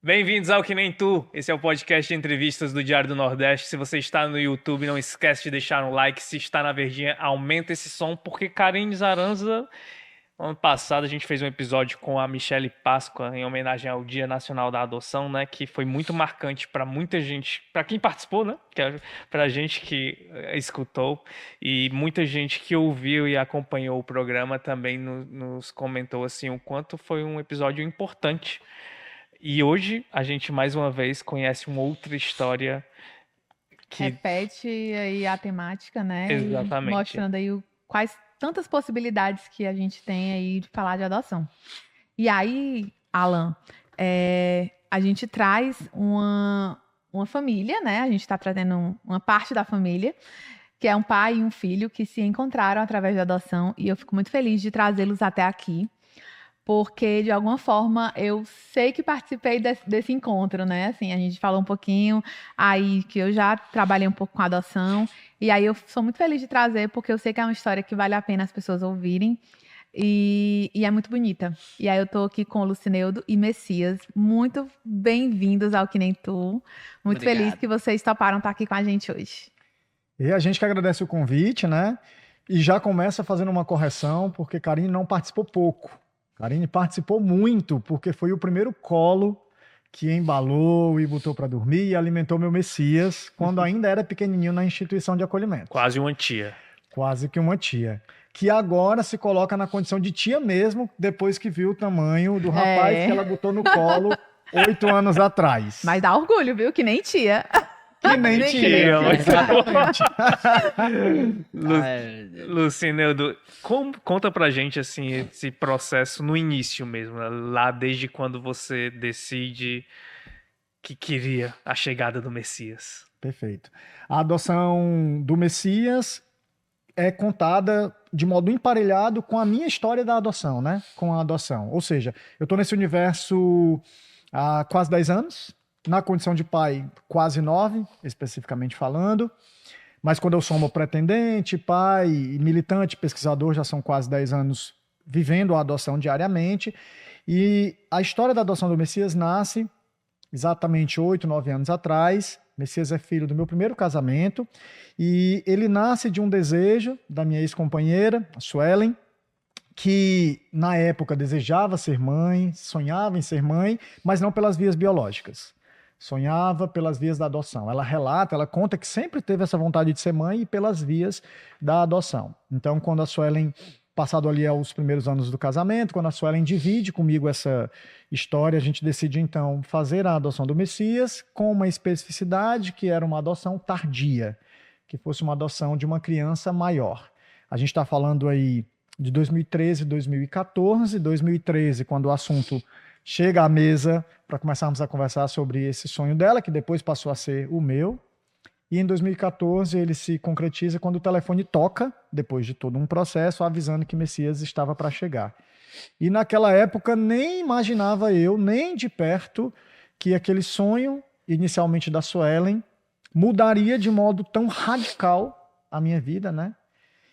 Bem-vindos ao Que Nem Tu. Esse é o podcast de entrevistas do Diário do Nordeste. Se você está no YouTube, não esquece de deixar um like. Se está na verdinha, aumenta esse som, porque Karine Zaranza, ano passado a gente fez um episódio com a Michele Páscoa em homenagem ao Dia Nacional da Adoção, né? Que foi muito marcante para muita gente, para quem participou, né? Para a gente que escutou e muita gente que ouviu e acompanhou o programa também nos comentou assim o quanto foi um episódio importante. E hoje a gente mais uma vez conhece uma outra história que Repete aí a temática, né? E exatamente. mostrando aí quais tantas possibilidades que a gente tem aí de falar de adoção. E aí, Alan, a gente traz uma família, né? A gente está trazendo uma parte da família, que é um pai e um filho que se encontraram através da adoção, e eu fico muito feliz de trazê-los até aqui. Porque, de alguma forma, eu sei que participei desse encontro, né? Assim, a gente falou um pouquinho aí que eu já trabalhei um pouco com adoção. E aí eu sou muito feliz de trazer, porque eu sei que é uma história que vale a pena as pessoas ouvirem. E é muito bonita. E aí eu tô aqui com o Lucineudo e Messias. Muito bem-vindos ao Que Nem Tu. Muito feliz que vocês toparam estar aqui com a gente hoje. E a gente que agradece o convite, né? E já começa fazendo uma correção, porque Karine não participou pouco. Karine participou muito, porque foi o primeiro colo que embalou e botou para dormir e alimentou meu Messias, quando ainda era pequenininho na instituição de acolhimento. Quase uma tia. Quase que uma tia. Que agora se coloca na condição de tia mesmo, depois que viu o tamanho do rapaz que ela botou no colo 8 anos atrás. Mas dá orgulho, viu? Que nem tia. Que nem tia, exatamente. Lucineudo, conta pra gente assim, esse processo no início mesmo, né? Lá desde quando você decide que queria a chegada do Messias. Perfeito. A adoção do Messias é contada de modo emparelhado com a minha história da adoção, né? Com a adoção. Ou seja, eu estou nesse universo há quase 10 anos, na condição de pai quase 9, especificamente falando, mas quando eu somo pretendente, pai, militante, pesquisador, já são quase 10 anos vivendo a adoção diariamente, e a história da adoção do Messias nasce exatamente 8, 9 anos atrás. Messias é filho do meu primeiro casamento, e ele nasce de um desejo da minha ex-companheira, a Suelen, que na época desejava ser mãe, sonhava em ser mãe, mas não pelas vias biológicas. Sonhava pelas vias da adoção. Ela relata, ela conta que sempre teve essa vontade de ser mãe e pelas vias da adoção. Então, quando a Suelen, passado ali aos primeiros anos do casamento, quando a Suelen divide comigo essa história, a gente decide então fazer a adoção do Messias com uma especificidade que era uma adoção tardia, que fosse uma adoção de uma criança maior. A gente está falando aí de 2013, 2014, 2013, quando o assunto chega à mesa para começarmos a conversar sobre esse sonho dela, que depois passou a ser o meu. E em 2014 ele se concretiza quando o telefone toca, depois de todo um processo, avisando que Messias estava para chegar. E naquela época nem imaginava eu, nem de perto, que aquele sonho, inicialmente da Suelen, mudaria de modo tão radical a minha vida, né?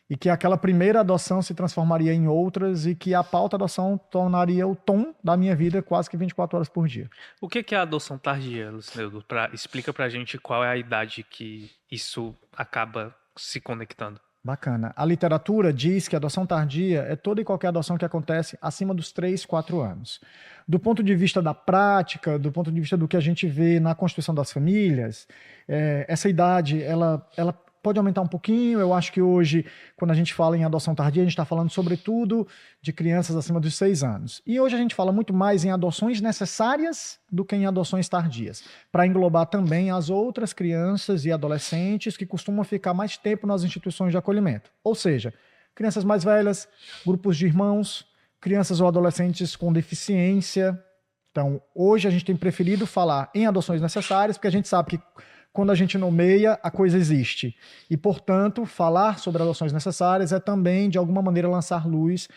E que aquela primeira adoção se transformaria em outras e que a pauta adoção tornaria o tom da minha vida quase que 24 horas por dia. O que é a adoção tardia, Lucineudo? Explica pra gente qual é a idade que isso acaba se conectando. Bacana. A literatura diz que a adoção tardia é toda e qualquer adoção que acontece acima dos 3, 4 anos. Do ponto de vista da prática, do ponto de vista do que a gente vê na constituição das famílias, essa idade, ela pode aumentar um pouquinho. Eu acho que hoje, quando a gente fala em adoção tardia, a gente está falando sobretudo de crianças acima dos 6 anos. E hoje a gente fala muito mais em adoções necessárias do que em adoções tardias, para englobar também as outras crianças e adolescentes que costumam ficar mais tempo nas instituições de acolhimento. Ou seja, crianças mais velhas, grupos de irmãos, crianças ou adolescentes com deficiência. Então, hoje a gente tem preferido falar em adoções necessárias, porque a gente sabe que quando a gente nomeia, a coisa existe. E, portanto, falar sobre adoções necessárias é também, de alguma maneira, lançar luz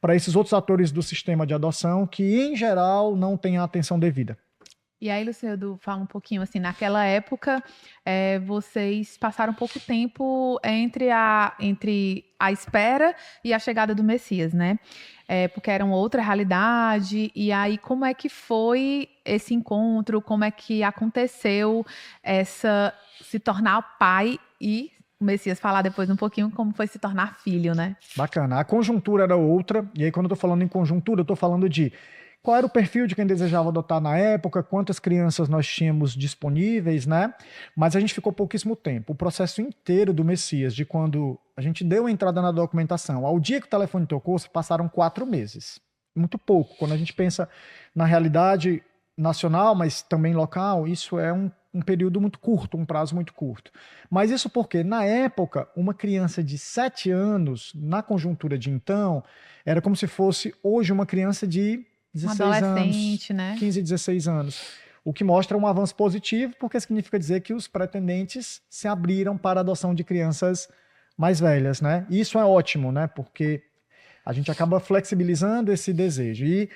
para esses outros atores do sistema de adoção que, em geral, não têm a atenção devida. E aí, Luciano, fala um pouquinho assim, naquela época, vocês passaram pouco tempo entre a espera e a chegada do Messias, né? Porque era uma outra realidade. E aí, como é que foi esse encontro? Como é que aconteceu se tornar pai e o Messias falar depois um pouquinho como foi se tornar filho, né? Bacana. A conjuntura era outra, e aí quando eu tô falando em conjuntura, eu tô falando de qual era o perfil de quem desejava adotar na época, quantas crianças nós tínhamos disponíveis, né? Mas a gente ficou pouquíssimo tempo. O processo inteiro do Messias, de quando a gente deu a entrada na documentação, ao dia que o telefone tocou, se passaram 4 meses. Muito pouco. Quando a gente pensa na realidade nacional, mas também local, isso é um período muito curto, um prazo muito curto. Mas isso porque, na época, uma criança de 7 anos, na conjuntura de então, era como se fosse hoje uma criança de 16 adolescente, anos, né? 15, 16 anos. O que mostra um avanço positivo, porque significa dizer que os pretendentes se abriram para a adoção de crianças mais velhas, né? E isso é ótimo, né? Porque a gente acaba flexibilizando esse desejo. E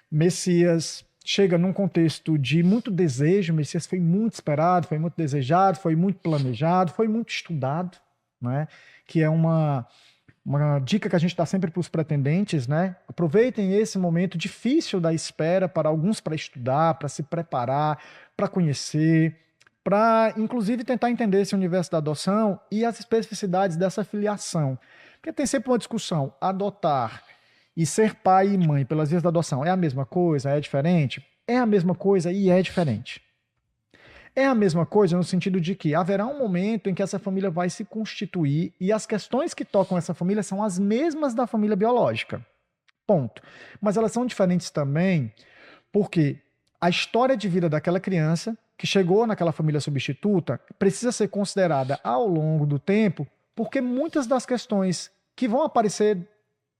Messias chega num contexto de muito desejo, Messias foi muito esperado, foi muito desejado, foi muito planejado, foi muito estudado, né? Que é uma dica que a gente dá sempre para os pretendentes, né? Aproveitem esse momento difícil da espera para alguns para estudar, para se preparar, para conhecer, para inclusive tentar entender esse universo da adoção e as especificidades dessa filiação. Porque tem sempre uma discussão, adotar e ser pai e mãe pelas vias da adoção é a mesma coisa, é diferente? É a mesma coisa e é diferente. É a mesma coisa no sentido de que haverá um momento em que essa família vai se constituir e as questões que tocam essa família são as mesmas da família biológica. Ponto. Mas elas são diferentes também porque a história de vida daquela criança que chegou naquela família substituta precisa ser considerada ao longo do tempo, porque muitas das questões que vão aparecer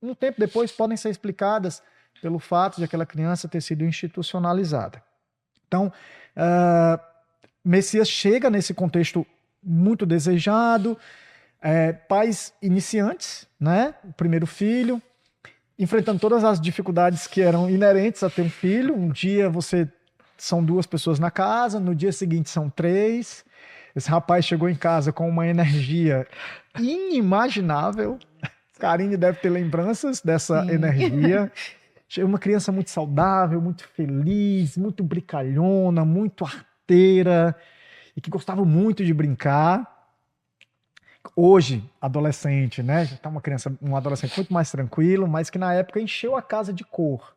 um tempo depois podem ser explicadas pelo fato de aquela criança ter sido institucionalizada. Então, Messias chega nesse contexto muito desejado, pais iniciantes, né? O primeiro filho, enfrentando todas as dificuldades que eram inerentes a ter um filho. Um dia são 2 pessoas na casa, no dia seguinte são 3. Esse rapaz chegou em casa com uma energia inimaginável. Karine deve ter lembranças dessa energia. Uma criança muito saudável, muito feliz, muito brincalhona, muito arteira e que gostava muito de brincar. Hoje, adolescente, né? Já tá um adolescente muito mais tranquilo, mas que na época encheu a casa de cor.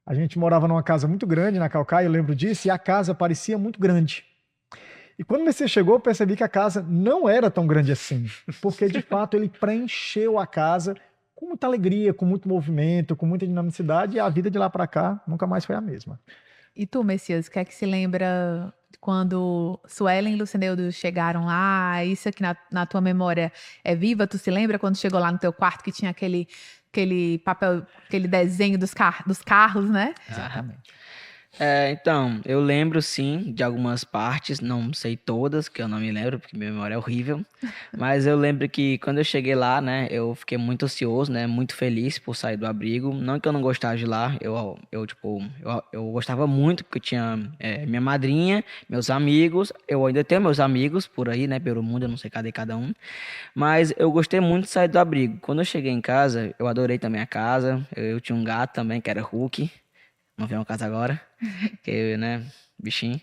A gente morava numa casa muito grande na Caucaia, eu lembro disso, e a casa parecia muito grande. E quando o Messias chegou, eu percebi que a casa não era tão grande assim, porque de fato ele preencheu a casa com muita alegria, com muito movimento, com muita dinamicidade, e a vida de lá para cá nunca mais foi a mesma. E tu, Messias, o que é que se lembra quando Suelen e Lucineudo chegaram lá? Isso aqui na tua memória é viva? Tu se lembra quando chegou lá no teu quarto que tinha aquele papel, aquele desenho dos carros, né? Exatamente. Então, eu lembro sim de algumas partes, não sei todas, que eu não me lembro, porque minha memória é horrível. Mas eu lembro que quando eu cheguei lá, né, eu fiquei muito ansioso, né, muito feliz por sair do abrigo. Não que eu não gostasse de lá, eu gostava muito, porque tinha minha madrinha, meus amigos, eu ainda tenho meus amigos por aí, né, pelo mundo, eu não sei cadê cada um. Mas eu gostei muito de sair do abrigo. Quando eu cheguei em casa, eu adorei também a casa. Eu tinha um gato também, que era Hulk. Não veio uma casa agora, que, né, bichinho.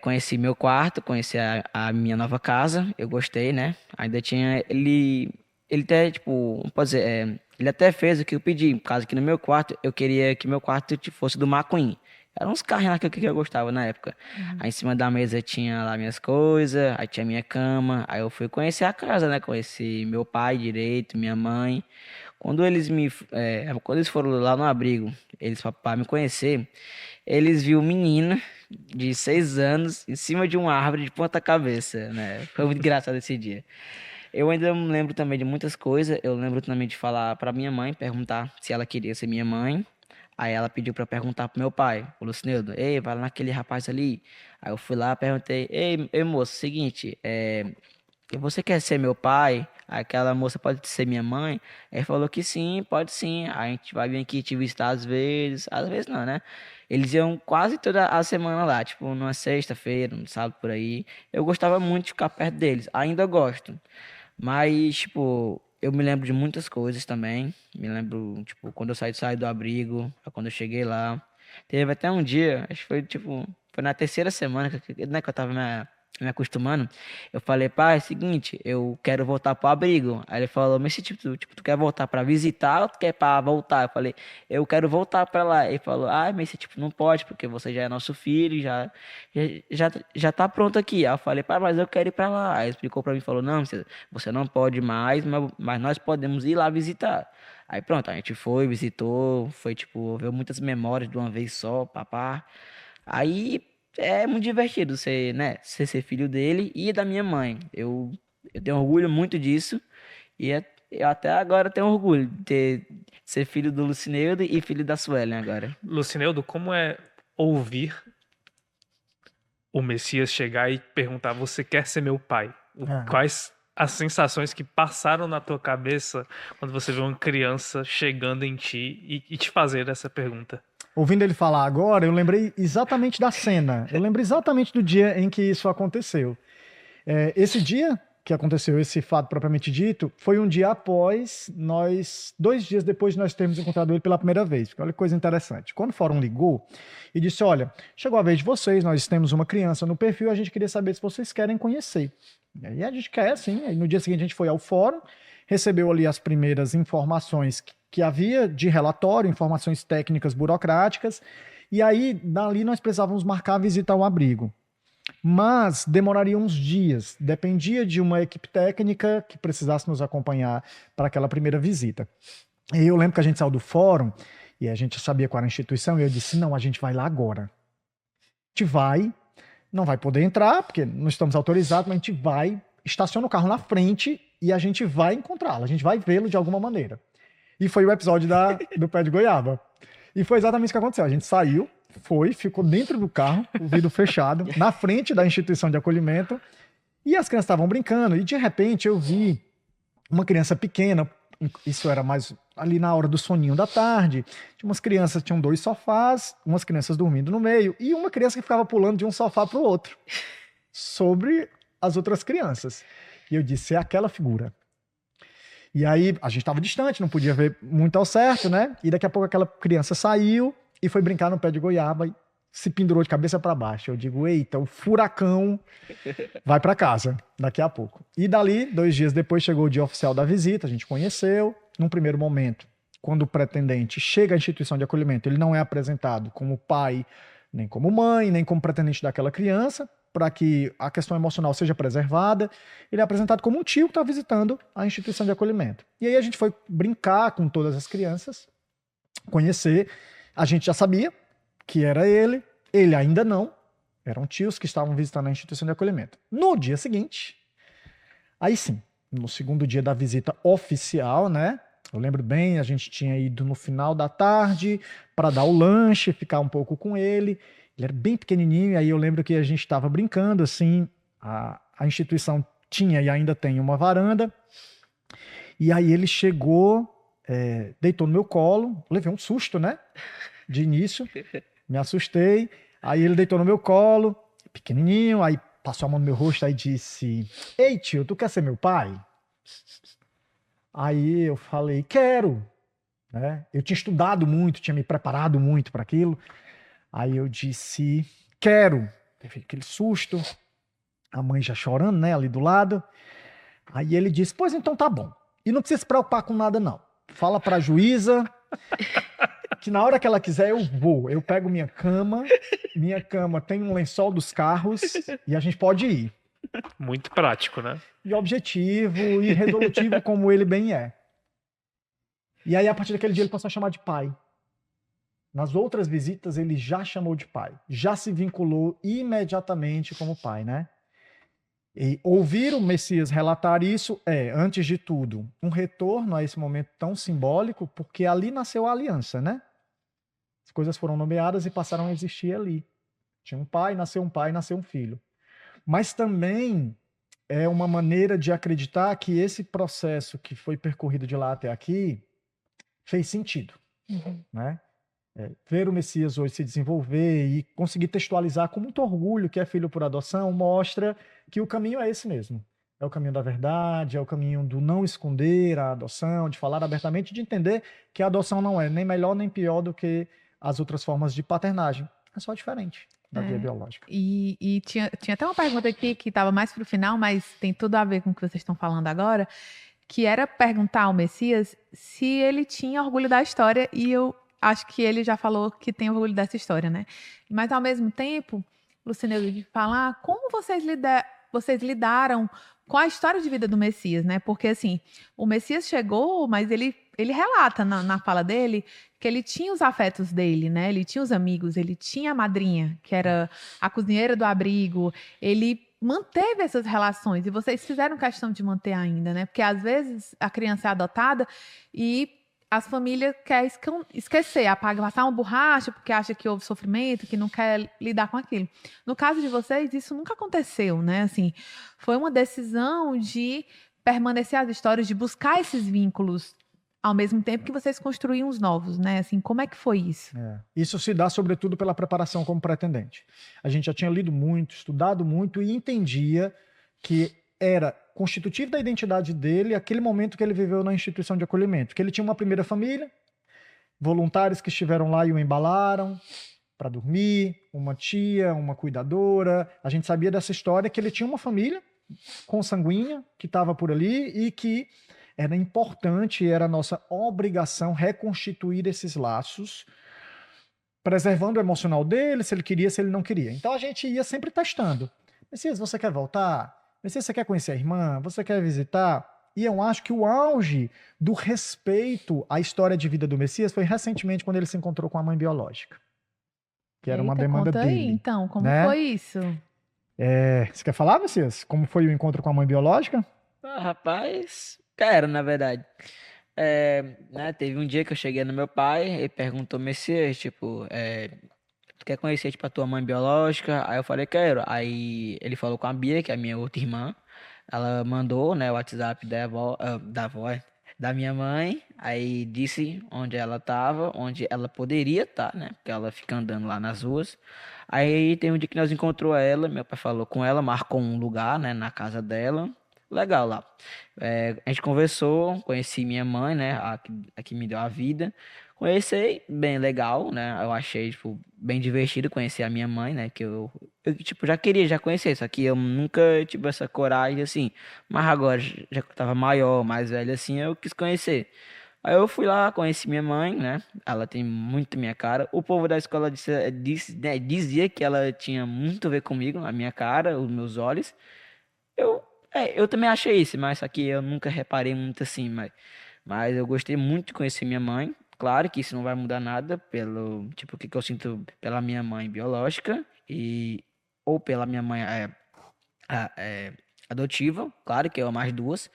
Conheci meu quarto, conheci a minha nova casa, eu gostei, né. Ainda tinha, ele até, tipo, pode dizer, ele até fez o que eu pedi, por causa que no meu quarto, eu queria que meu quarto fosse do McQueen. Eram uns carros lá que eu gostava na época. Aí em cima da mesa tinha lá minhas coisas, aí tinha minha cama, aí eu fui conhecer a casa, né, conheci meu pai direito, minha mãe. Quando eles foram lá no abrigo, eles para me conhecer, eles viram menina de 6 anos em cima de uma árvore de ponta cabeça, né? Foi muito engraçado esse dia. Eu ainda me lembro também de muitas coisas. Eu lembro também de falar para minha mãe, perguntar se ela queria ser minha mãe. Aí ela pediu para perguntar pro meu pai, o Lucineudo, ei, vai lá naquele rapaz ali. Aí eu fui lá, perguntei, ei moço, seguinte, você quer ser meu pai? aquela moça pode ser minha mãe? Ele falou que sim, pode sim. A gente vai vir aqui te visitar às vezes não, né? Eles iam quase toda a semana lá, tipo, numa sexta-feira, no sábado por aí. Eu gostava muito de ficar perto deles, ainda gosto. Mas, tipo, eu me lembro de muitas coisas também. Me lembro, tipo, quando eu saí do abrigo, quando eu cheguei lá. Teve até um dia, acho que foi, tipo, foi na terceira semana né, que eu tava me acostumando. Eu falei, pai, é o seguinte, eu quero voltar pro abrigo. Aí ele falou, mas se, tu quer voltar pra visitar ou tu quer pra voltar? Eu falei, eu quero voltar pra lá. Ele falou, ah, mas você, tipo, não pode, porque você já é nosso filho, já tá pronto aqui. Aí eu falei, pai, mas eu quero ir pra lá. Aí ele explicou pra mim, falou, não, você não pode mais, mas nós podemos ir lá visitar. Aí pronto, a gente foi, visitou, foi tipo, viu muitas memórias de uma vez só, papá. Aí é muito divertido ser, né, ser filho dele e da minha mãe. Eu tenho orgulho muito disso e eu até agora tenho orgulho de ser filho do Lucineudo e filho da Suelen agora. Lucineudo, como é ouvir o Messias chegar e perguntar: Você quer ser meu pai? É. Quais as sensações que passaram na tua cabeça quando você vê uma criança chegando em ti e te fazer essa pergunta? Ouvindo ele falar agora, eu lembrei exatamente da cena. Eu lembro exatamente do dia em que isso aconteceu. Esse dia que aconteceu esse fato propriamente dito foi um dia após nós, 2 dias depois de nós termos encontrado ele pela primeira vez. Olha que coisa interessante. Quando o fórum ligou e disse: Olha, chegou a vez de vocês, nós temos uma criança no perfil, a gente queria saber se vocês querem conhecer. E aí a gente quer, sim. Aí no dia seguinte a gente foi ao fórum, recebeu ali as primeiras informações que havia de relatório, informações técnicas burocráticas, e aí dali nós precisávamos marcar a visita ao abrigo. Mas demoraria uns dias, dependia de uma equipe técnica que precisasse nos acompanhar para aquela primeira visita. E eu lembro que a gente saiu do fórum e a gente sabia qual era a instituição, e eu disse: Não, a gente vai lá agora. A gente vai, não vai poder entrar, porque não estamos autorizados, mas a gente vai, estaciona o carro na frente e a gente vai encontrá-lo, a gente vai vê-lo de alguma maneira. E foi o episódio do pé de goiaba. E foi exatamente isso que aconteceu. A gente saiu, ficou dentro do carro, o vidro fechado, na frente da instituição de acolhimento, e as crianças estavam brincando, e de repente eu vi uma criança pequena, isso era mais ali na hora do soninho da tarde, tinha umas crianças, tinham 2 sofás, umas crianças dormindo no meio, e uma criança que ficava pulando de um sofá para o outro, sobre as outras crianças. E eu disse: É aquela figura. E aí a gente estava distante, não podia ver muito ao certo, né? E daqui a pouco aquela criança saiu e foi brincar no pé de goiaba e se pendurou de cabeça para baixo. Eu digo: Eita, o furacão vai para casa daqui a pouco. E dali, 2 dias depois, chegou o dia oficial da visita, a gente conheceu. Num primeiro momento, quando o pretendente chega à instituição de acolhimento, ele não é apresentado como pai, nem como mãe, nem como pretendente daquela criança, para que a questão emocional seja preservada. Ele é apresentado como um tio que está visitando a instituição de acolhimento. E aí a gente foi brincar com todas as crianças, conhecer. A gente já sabia que era ele ainda não. Eram tios que estavam visitando a instituição de acolhimento. No dia seguinte, aí sim, no segundo dia da visita oficial, né? Eu lembro bem, a gente tinha ido no final da tarde para dar o lanche, ficar um pouco com ele. Ele era bem pequenininho, e aí eu lembro que a gente estava brincando, assim, a instituição tinha e ainda tem uma varanda, e aí ele chegou, deitou no meu colo, levei um susto, né, de início, me assustei, aí ele deitou no meu colo, pequenininho, aí passou a mão no meu rosto, aí disse: Ei, tio, tu quer ser meu pai? Aí eu falei: Quero, né? Eu tinha estudado muito, tinha me preparado muito para aquilo. Aí eu disse: Quero. Teve aquele susto, a mãe já chorando, né, ali do lado. Aí ele disse: Pois então tá bom. E não precisa se preocupar com nada, não. Fala pra juíza que na hora que ela quiser eu vou. Eu pego minha cama tem um lençol dos carros e a gente pode ir. Muito prático, né? E objetivo e resolutivo como ele bem é. E aí a partir daquele dia ele passou a chamar de pai. Nas outras visitas ele já chamou de pai, já se vinculou imediatamente como pai, né? E ouvir o Messias relatar isso é, antes de tudo, um retorno a esse momento tão simbólico, porque ali nasceu a aliança, né? As coisas foram nomeadas e passaram a existir ali. Tinha um pai, nasceu um filho. Mas também é uma maneira de acreditar que esse processo que foi percorrido de lá até aqui fez sentido, né? Ver o Messias hoje se desenvolver e conseguir textualizar com muito orgulho que é filho por adoção mostra que o caminho é esse mesmo. É o caminho da verdade, é o caminho do não esconder a adoção, de falar abertamente, de entender que a adoção não é nem melhor nem pior do que as outras formas de paternagem. É só diferente da via biológica. E tinha até uma pergunta aqui que estava mais para o final, mas tem tudo a ver com o que vocês estão falando agora, que era perguntar ao Messias se ele tinha orgulho da história, e eu acho que ele já falou que tem orgulho dessa história, né? Mas, ao mesmo tempo, Lucineudo, de falar como vocês lidaram com a história de vida do Messias, né? Porque, assim, o Messias chegou, mas ele relata na fala dele que ele tinha os afetos dele, né? Ele tinha os amigos, ele tinha a madrinha, que era a cozinheira do abrigo, ele manteve essas relações, e vocês fizeram questão de manter ainda, né? Porque, às vezes, a criança é adotada e as famílias querem esquecer, apaga, passar uma borracha porque acha que houve sofrimento, que não quer lidar com aquilo. No caso de vocês, isso nunca aconteceu, né? Assim, foi uma decisão de permanecer as histórias, de buscar esses vínculos, ao mesmo tempo que vocês construíam os novos, né? Assim, como é que foi isso? Isso se dá, sobretudo, pela preparação como pretendente. A gente já tinha lido muito, estudado muito e entendia que era constitutivo da identidade dele aquele momento que ele viveu na instituição de acolhimento, que ele tinha uma primeira família, voluntários que estiveram lá e o embalaram para dormir, uma tia, uma cuidadora. A gente sabia dessa história, que ele tinha uma família consanguínea que estava por ali e que era importante, era nossa obrigação reconstituir esses laços, preservando o emocional dele, se ele queria, se ele não queria. Então a gente ia sempre testando. Messias, você quer voltar? Messias, você quer conhecer a irmã? Você quer visitar? E eu acho que o auge do respeito à história de vida do Messias foi recentemente quando ele se encontrou com a mãe biológica, que era uma demanda conta dele. Aí, então, como né? foi isso? Você quer falar, Messias? Como foi o encontro com a mãe biológica? Rapaz, quero, na verdade. Né, teve um dia que eu cheguei no meu pai e perguntou, Messias, tipo, tu quer conhecer, tipo, a tua mãe biológica? Aí eu falei, quero. Aí ele falou com a Bia, que é a minha outra irmã. Ela mandou, né, o WhatsApp da minha mãe. Aí disse onde ela tava, onde ela poderia estar, né? Porque ela fica andando lá nas ruas. Aí tem um dia que nós encontrou ela, meu pai falou com ela, marcou um lugar, né, na casa dela. Legal lá. A gente conversou, conheci minha mãe, né, a que me deu a vida. Conheci, bem legal, né? Eu achei, tipo, bem divertido conhecer a minha mãe, né? Que eu tipo, já conhecer, só que eu nunca tive essa coragem, assim. Mas agora, já que eu tava maior, mais velho, assim, eu quis conhecer. Aí eu fui lá, conheci minha mãe, né? Ela tem muito minha cara. O povo da escola dizia que ela tinha muito a ver comigo, a minha cara, os meus olhos. Eu também achei isso, mas só que eu nunca reparei muito assim, mas eu gostei muito de conhecer minha mãe. Claro que isso não vai mudar nada pelo, tipo, o que eu sinto pela minha mãe biológica ou pela minha mãe adotiva. Claro que eu amo as duas.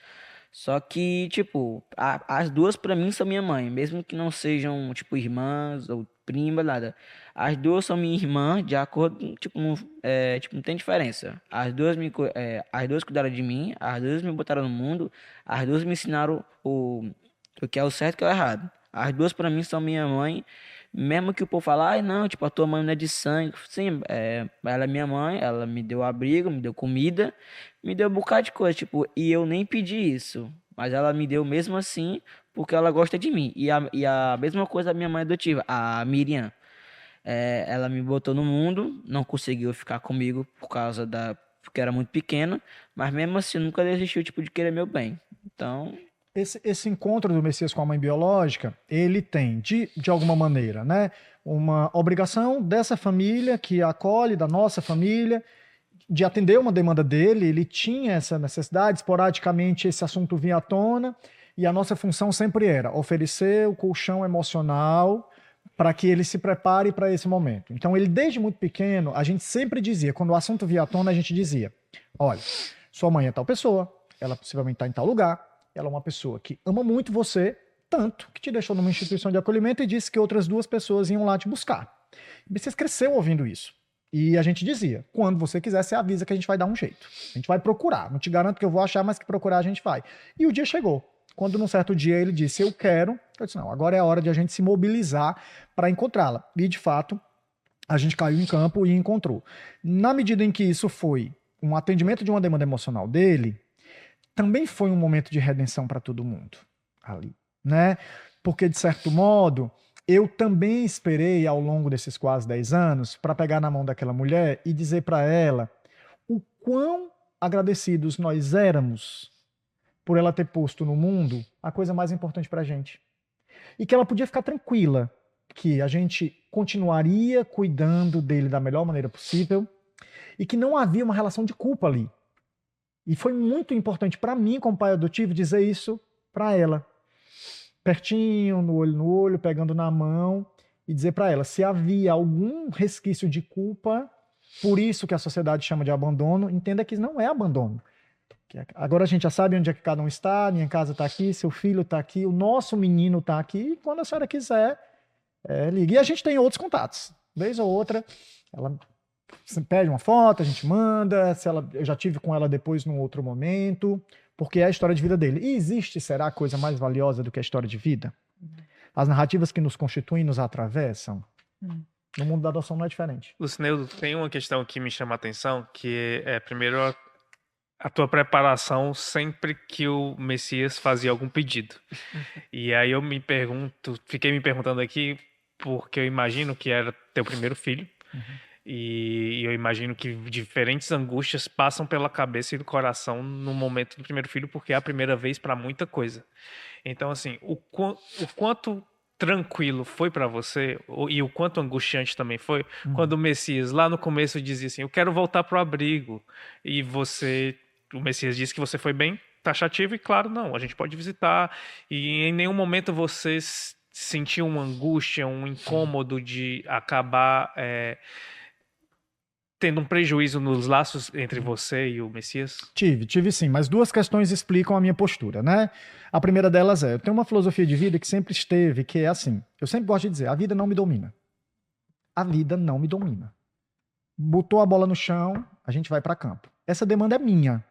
Só que, tipo, as duas pra mim são minha mãe, mesmo que não sejam, tipo, irmãs ou prima, nada. As duas são minha irmã, de acordo, tipo, não tem diferença. As duas cuidaram de mim, as duas me botaram no mundo, as duas me ensinaram o que é o certo e o que é o errado. As duas pra mim são minha mãe, mesmo que o povo fale, ai não, tipo, a tua mãe não é de sangue. Sim, ela é minha mãe, ela me deu abrigo, me deu comida, me deu um bocado de coisa, tipo, e eu nem pedi isso, mas ela me deu mesmo assim, porque ela gosta de mim. E a mesma coisa a minha mãe adotiva, a Miriam. Ela me botou no mundo, não conseguiu ficar comigo porque era muito pequeno, mas mesmo assim nunca desistiu, tipo, de querer meu bem. Então, Esse encontro do Messias com a mãe biológica, ele tem, de alguma maneira, né, uma obrigação dessa família que acolhe, da nossa família, de atender uma demanda dele. Ele tinha essa necessidade, esporadicamente esse assunto vinha à tona, e a nossa função sempre era oferecer o colchão emocional para que ele se prepare para esse momento. Então, ele, desde muito pequeno, a gente sempre dizia, quando o assunto vinha à tona, a gente dizia, olha, sua mãe é tal pessoa, ela possivelmente está em tal lugar, ela é uma pessoa que ama muito você, tanto que te deixou numa instituição de acolhimento e disse que outras duas pessoas iam lá te buscar. E você cresceu ouvindo isso. E a gente dizia, quando você quiser, você avisa que a gente vai dar um jeito. A gente vai procurar. Não te garanto que eu vou achar, mas que procurar a gente vai. E o dia chegou. Quando num certo dia ele disse, eu quero, eu disse, não, agora é a hora de a gente se mobilizar para encontrá-la. E de fato, a gente caiu em campo e encontrou. Na medida em que isso foi um atendimento de uma demanda emocional dele, também foi um momento de redenção para todo mundo ali, né? Porque, de certo modo, eu também esperei ao longo desses quase 10 anos para pegar na mão daquela mulher e dizer para ela o quão agradecidos nós éramos por ela ter posto no mundo a coisa mais importante para a gente. E que ela podia ficar tranquila que a gente continuaria cuidando dele da melhor maneira possível e que não havia uma relação de culpa ali. E foi muito importante para mim, como pai adotivo, dizer isso para ela. Pertinho, no olho, pegando na mão, e dizer para ela, se havia algum resquício de culpa, por isso que a sociedade chama de abandono, entenda que não é abandono. Agora a gente já sabe onde é que cada um está, minha casa está aqui, seu filho está aqui, o nosso menino está aqui, e quando a senhora quiser, ligue. E a gente tem outros contatos. Vez ou outra, ela pede uma foto, a gente manda, eu já tive com ela depois num outro momento, porque é a história de vida dele. E existe, será, coisa mais valiosa do que a história de vida? As narrativas que nos constituem e nos atravessam. No mundo da adoção não é diferente. Lucineudo, tem uma questão que me chama a atenção, que é, primeiro, a tua preparação sempre que o Messias fazia algum pedido. E aí eu fiquei me perguntando aqui, porque eu imagino que era teu primeiro filho, e eu imagino que diferentes angústias passam pela cabeça e do coração no momento do primeiro filho, porque é a primeira vez para muita coisa. Então, assim, o quanto tranquilo foi para você, e o quanto angustiante também foi, quando o Messias, lá no começo, dizia assim, eu quero voltar pro abrigo, e o Messias disse que você foi bem taxativo, e claro, não, a gente pode visitar, e em nenhum momento você sentiu uma angústia, um incômodo de acabar tendo um prejuízo nos laços entre você e o Messias? Tive sim, mas duas questões explicam a minha postura, né? A primeira delas eu tenho uma filosofia de vida que sempre esteve, que é assim, eu sempre gosto de dizer, a vida não me domina. A vida não me domina. Botou a bola no chão, a gente vai para campo. Essa demanda é minha.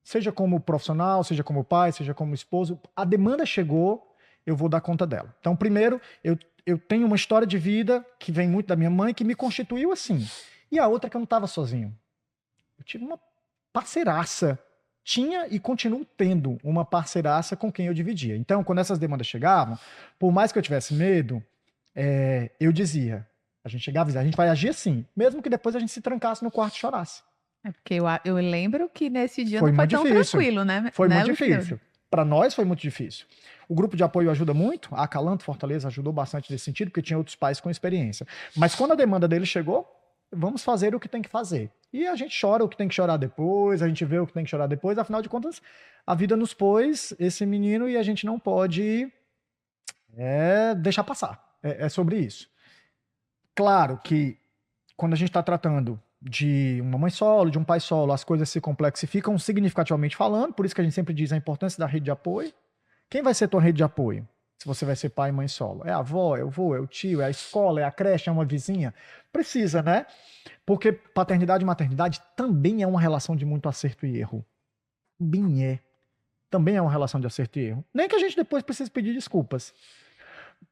Seja como profissional, seja como pai, seja como esposo, a demanda chegou, eu vou dar conta dela. Então, primeiro, eu tenho uma história de vida que vem muito da minha mãe, que me constituiu assim. E a outra que eu não estava sozinho. Eu tive uma parceiraça. Tinha e continuo tendo uma parceiraça com quem eu dividia. Então, quando essas demandas chegavam, por mais que eu tivesse medo, eu dizia, a gente chegava e dizia, a gente vai agir assim, mesmo que depois a gente se trancasse no quarto e chorasse. Porque eu lembro que nesse dia Foi não foi muito tão difícil. tranquilo, né? Foi né, muito Lucineudo? difícil. Para nós foi muito difícil. O grupo de apoio ajuda muito, a Acalanto Fortaleza ajudou bastante nesse sentido, porque tinha outros pais com experiência. Mas quando a demanda dele chegou, vamos fazer o que tem que fazer. E a gente chora o que tem que chorar depois, a gente vê o que tem que chorar depois, afinal de contas, a vida nos pôs esse menino e a gente não pode deixar passar. É sobre isso. Claro que quando a gente está tratando de uma mãe solo, de um pai solo, as coisas se complexificam significativamente falando, por isso que a gente sempre diz a importância da rede de apoio. Quem vai ser tua rede de apoio? Se você vai ser pai e mãe solo. É a avó, é o vô, é o tio, é a escola, é a creche, é uma vizinha? Precisa, né? Porque paternidade e maternidade também é uma relação de muito acerto e erro. Bem Também é uma relação de acerto e erro. Nem que a gente depois precise pedir desculpas.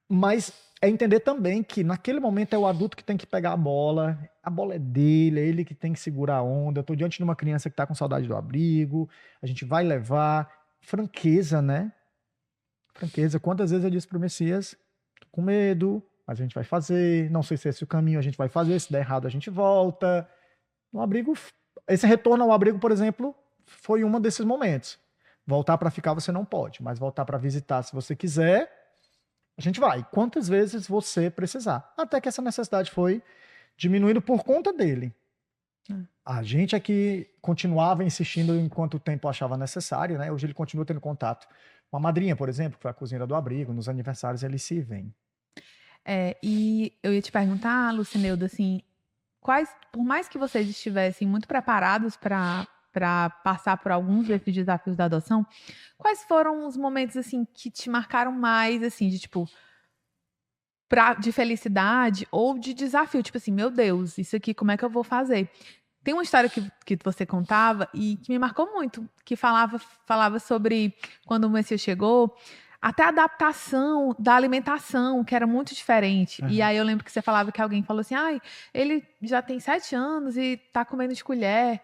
Mas é entender também que naquele momento é o adulto que tem que pegar a bola é dele, é ele que tem que segurar a onda. Eu estou diante de uma criança que está com saudade do abrigo, a gente vai levar. Franqueza, né? Franqueza. Quantas vezes eu disse para o Messias, tô com medo, mas a gente vai fazer, não sei se esse é o caminho, a gente vai fazer, se der errado a gente volta. No abrigo, esse retorno ao abrigo, por exemplo, foi um desses momentos. Voltar para ficar você não pode, mas voltar para visitar se você quiser, a gente vai. Quantas vezes você precisar. Até que essa necessidade foi diminuindo por conta dele. A gente é que continuava insistindo enquanto o tempo achava necessário, né? Hoje ele continua tendo contato com a madrinha, por exemplo, que foi a cozinheira do abrigo, nos aniversários ele se vem. E eu ia te perguntar, Lucineudo, assim, por mais que vocês estivessem muito preparados para passar por alguns desses desafios da adoção, quais foram os momentos assim que te marcaram mais, assim, de tipo, de felicidade ou de desafio. Tipo assim, meu Deus, isso aqui, como é que eu vou fazer? Tem uma história que você contava e que me marcou muito, que falava sobre quando o Messias chegou, até a adaptação da alimentação, que era muito diferente. E aí eu lembro que você falava que alguém falou assim, ai, ele já tem 7 anos e tá comendo de colher.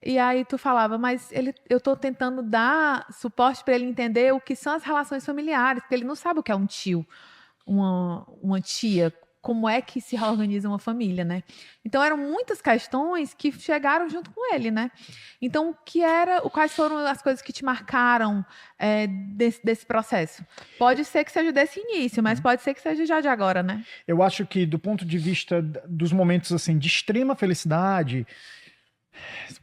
E aí tu falava, mas eu tô tentando dar suporte para ele entender o que são as relações familiares, porque ele não sabe o que é um tio, uma tia, como é que se organiza uma família, né? Então eram muitas questões que chegaram junto com ele, né? Então quais foram as coisas que te marcaram desse processo? Pode ser que seja desse início, mas pode ser que seja já de agora, né? Eu acho que do ponto de vista dos momentos assim de extrema felicidade,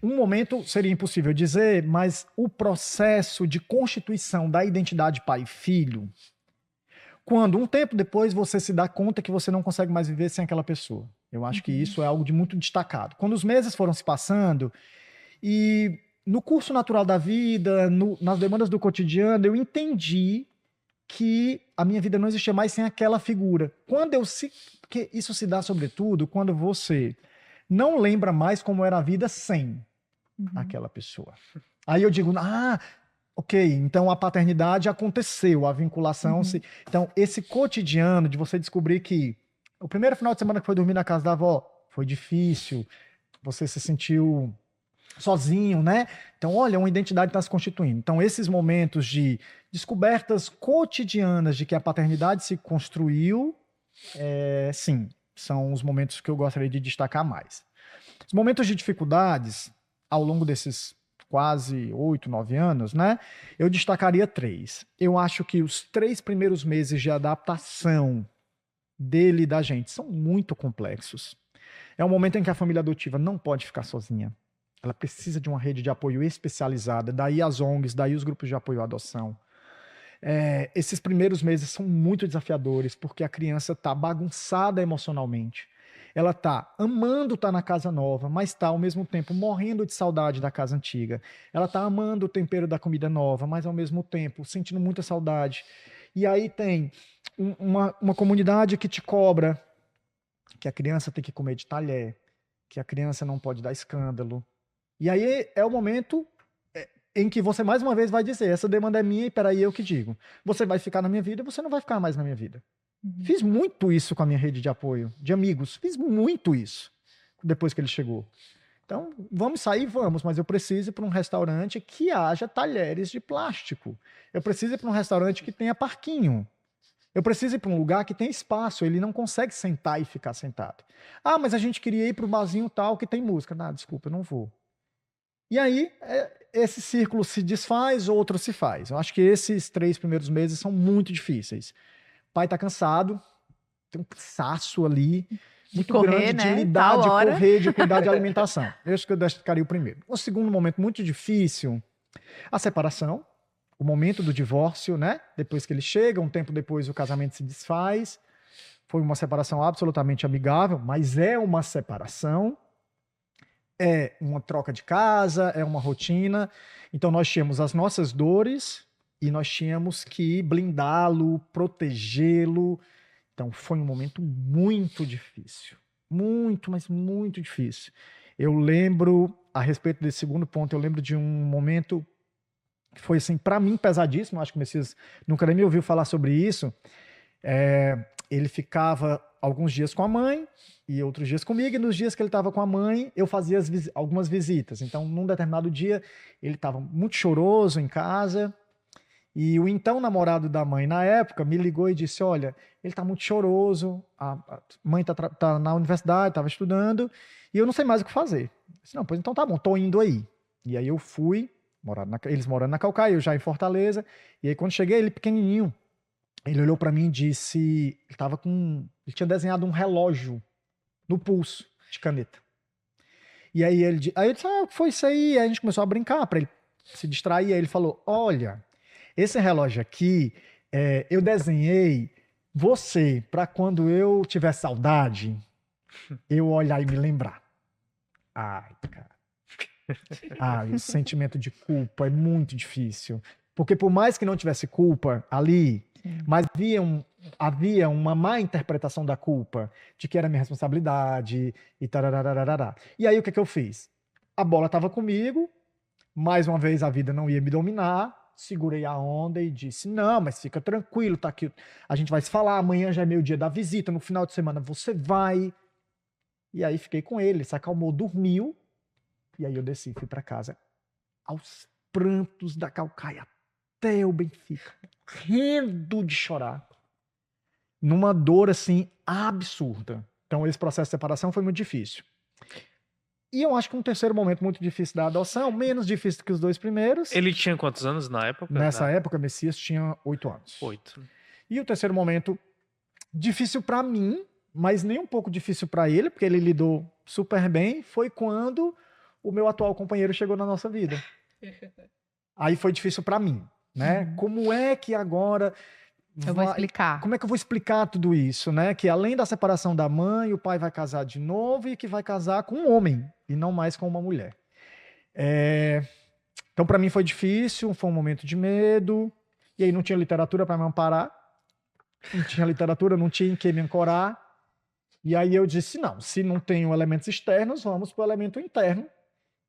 um momento seria impossível dizer, mas o processo de constituição da identidade pai e filho, quando um tempo depois você se dá conta que você não consegue mais viver sem aquela pessoa. Eu acho que isso é algo de muito destacado. Quando os meses foram se passando e no curso natural da vida, nas demandas do cotidiano, eu entendi que a minha vida não existia mais sem aquela figura. Porque isso se dá sobretudo quando você não lembra mais como era a vida sem aquela pessoa. Aí eu digo, ok, então a paternidade aconteceu, a vinculação Então, esse cotidiano de você descobrir que o primeiro final de semana que foi dormir na casa da avó foi difícil, você se sentiu sozinho, né? Então, olha, uma identidade está se constituindo. Então, esses momentos de descobertas cotidianas de que a paternidade se construiu, sim, são os momentos que eu gostaria de destacar mais. Os momentos de dificuldades, ao longo desses quase 8, 9 anos, né? Eu destacaria 3. Eu acho que os 3 primeiros meses de adaptação dele e da gente são muito complexos. É um momento em que a família adotiva não pode ficar sozinha. Ela precisa de uma rede de apoio especializada, daí as ONGs, daí os grupos de apoio à adoção. Esses primeiros meses são muito desafiadores, porque a criança está bagunçada emocionalmente. Ela está amando estar na casa nova, mas está ao mesmo tempo morrendo de saudade da casa antiga. Ela está amando o tempero da comida nova, mas ao mesmo tempo sentindo muita saudade. E aí tem uma comunidade que te cobra que a criança tem que comer de talher, que a criança não pode dar escândalo. E aí é o momento em que você mais uma vez vai dizer, essa demanda é minha e peraí eu que digo. Você vai ficar na minha vida, você não vai ficar mais na minha vida. Fiz muito isso com a minha rede de apoio, de amigos. Fiz muito isso depois que ele chegou. Então, vamos sair? Vamos, mas eu preciso ir para um restaurante que haja talheres de plástico. Eu preciso ir para um restaurante que tenha parquinho. Eu preciso ir para um lugar que tenha espaço. Ele não consegue sentar e ficar sentado. Mas a gente queria ir para o barzinho tal que tem música. Desculpa, eu não vou. E aí, esse círculo se desfaz, outro se faz. Eu acho que esses 3 primeiros meses são muito difíceis. O pai está cansado, tem um cansaço ali, muito grande de lidar, de correr, de cuidar de alimentação. Esse que eu destacaria o primeiro. O segundo momento muito difícil, a separação, o momento do divórcio, né? Depois que ele chega, um tempo depois o casamento se desfaz. Foi uma separação absolutamente amigável, mas é uma separação. É uma troca de casa, é uma rotina. Então nós tínhamos as nossas dores e nós tínhamos que blindá-lo, protegê-lo. Então foi um momento muito difícil. Muito, mas muito difícil. Eu lembro, a respeito desse segundo ponto, eu lembro de um momento que foi, assim, para mim pesadíssimo. Acho que o Messias nunca nem me ouviu falar sobre isso. Ele ficava alguns dias com a mãe e outros dias comigo, e nos dias que ele estava com a mãe, eu fazia algumas visitas. Então, num determinado dia, ele estava muito choroso em casa, e o então namorado da mãe, na época, me ligou e disse, olha, ele está muito choroso, a mãe está na universidade, estava estudando, e eu não sei mais o que fazer. Eu disse, não, pois então tá bom, estou indo aí. E aí eu fui, eles morando na Caucaia, eu já em Fortaleza, e aí quando cheguei, ele pequenininho, ele olhou para mim e disse, ele tinha desenhado um relógio no pulso de caneta. E aí eu disse, o que foi isso aí? Aí a gente começou a brincar para ele se distrair. Aí ele falou, olha, esse relógio aqui, eu desenhei você para quando eu tiver saudade, eu olhar e me lembrar. Ai, cara. O sentimento de culpa é muito difícil. Porque por mais que não tivesse culpa ali, mas havia havia uma má interpretação da culpa, de que era minha responsabilidade e tararararará. E aí o que que eu fiz? A bola estava comigo, mais uma vez a vida não ia me dominar, segurei a onda e disse, não, mas fica tranquilo, tá aqui, a gente vai se falar, amanhã já é meu dia da visita, no final de semana você vai. E aí fiquei com ele, se acalmou, dormiu, e aí eu desci, fui para casa, aos prantos da Caucaia, até o Benfica, rindo de chorar, numa dor assim absurda. Então esse processo de separação foi muito difícil. E eu acho que um terceiro momento muito difícil da adoção, menos difícil que os dois primeiros. Ele tinha quantos anos na época? Nessa época, Messias tinha 8 anos. 8. E o terceiro momento, difícil para mim, mas nem um pouco difícil para ele, porque ele lidou super bem, foi quando o meu atual companheiro chegou na nossa vida. Aí foi difícil para mim, né? Como é que agora Eu vou explicar. Como é que eu vou explicar tudo isso, né? Que além da separação da mãe, o pai vai casar de novo e que vai casar com um homem e não mais com uma mulher. Então, para mim foi difícil, foi um momento de medo. E aí não tinha literatura para me amparar. Não tinha literatura, não tinha em que me ancorar. E aí eu disse, não, se não tenho elementos externos, vamos para o elemento interno.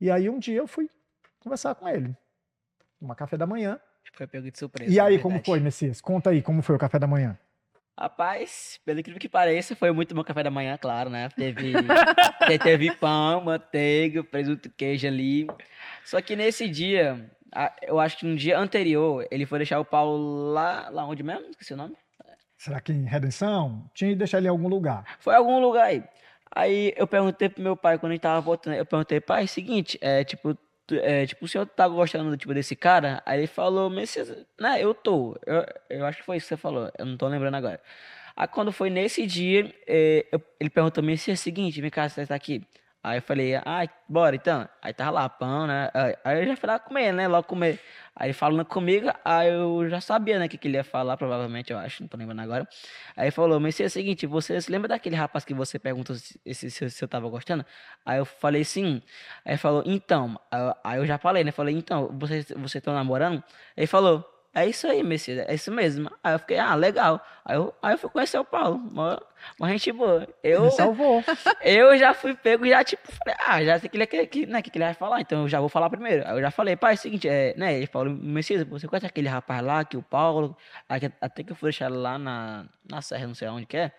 E aí um dia eu fui conversar com ele. Tomar café da manhã. Foi pego de surpresa. E na aí, como verdade. foi, Messias? Conta aí, como foi o café da manhã? Rapaz, pelo incrível que pareça, foi muito bom café da manhã, claro, né? Teve pão, manteiga, presunto, queijo ali. Só que nesse dia, eu acho que no dia anterior, ele foi deixar o Paulo lá onde mesmo? Esqueci o nome. Será que em Redenção? Tinha que deixar ele em algum lugar. Foi em algum lugar aí. Aí eu perguntei pro meu pai, quando a gente tava voltando, eu perguntei, pai, seguinte, tipo, o senhor tá gostando, tipo, desse cara? Aí ele falou, Messias, né, eu tô. Eu acho que foi isso que você falou, eu não tô lembrando agora. Aí quando foi nesse dia, ele perguntou, Messias, seguinte, vem cá, você tá aqui. Aí eu falei, bora então. Aí tava lá, pão, né? Aí eu já fui lá comer, né? Logo comer. Aí ele falando comigo, aí eu já sabia, né, o que que ele ia falar, provavelmente, eu acho, não tô lembrando agora. Aí ele falou, mas é o seguinte, você se lembra daquele rapaz que você perguntou se eu tava gostando? Aí eu falei, sim. Aí ele falou, então, aí eu já falei, né? Falei, então, você tá namorando? Ele falou, é isso aí, Messias, é isso mesmo. Aí eu fiquei, legal. Aí eu fui conhecer o Paulo, uma gente boa. Ele salvou. Eu já fui pego, já tipo, falei, já sei que ele, né, que ele vai falar, então eu já vou falar primeiro. Aí eu já falei, pai, é o seguinte, né, ele falou, Messias, você conhece aquele rapaz lá, que o Paulo, até que eu fui deixar ele lá na serra, não sei aonde que é.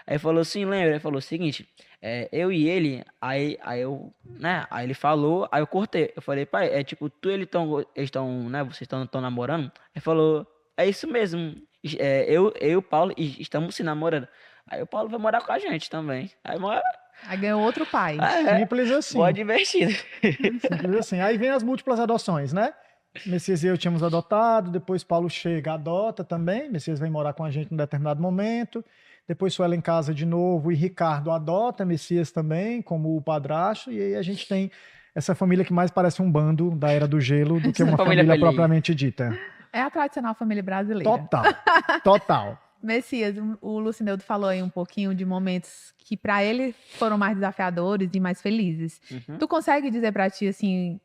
Aí ele falou, sim, lembra? Ele falou o seguinte, eu e ele, aí eu, né, aí ele falou, aí eu cortei. Eu falei, pai, tipo, tu e ele eles estão, né, vocês estão namorando? Ele falou, é isso mesmo, eu e o Paulo estamos se namorando. Aí o Paulo vai morar com a gente também. Aí mora. Aí ganhou outro pai. Simples assim. Boa divertida. Simples assim. Aí vem as múltiplas adoções, né? Messias e eu tínhamos adotado, depois Paulo chega, adota também. Messias vem morar com a gente em um determinado momento. Depois Suela em casa de novo e Ricardo adota Messias também, como o padrasto. E aí a gente tem essa família que mais parece um bando da Era do Gelo do que uma Família família feliz. propriamente dita. É a tradicional família brasileira. Total, total. Messias, o Lucineudo falou aí um pouquinho de momentos que para ele foram mais desafiadores e mais felizes. Uhum. Tu consegue dizer para ti assim,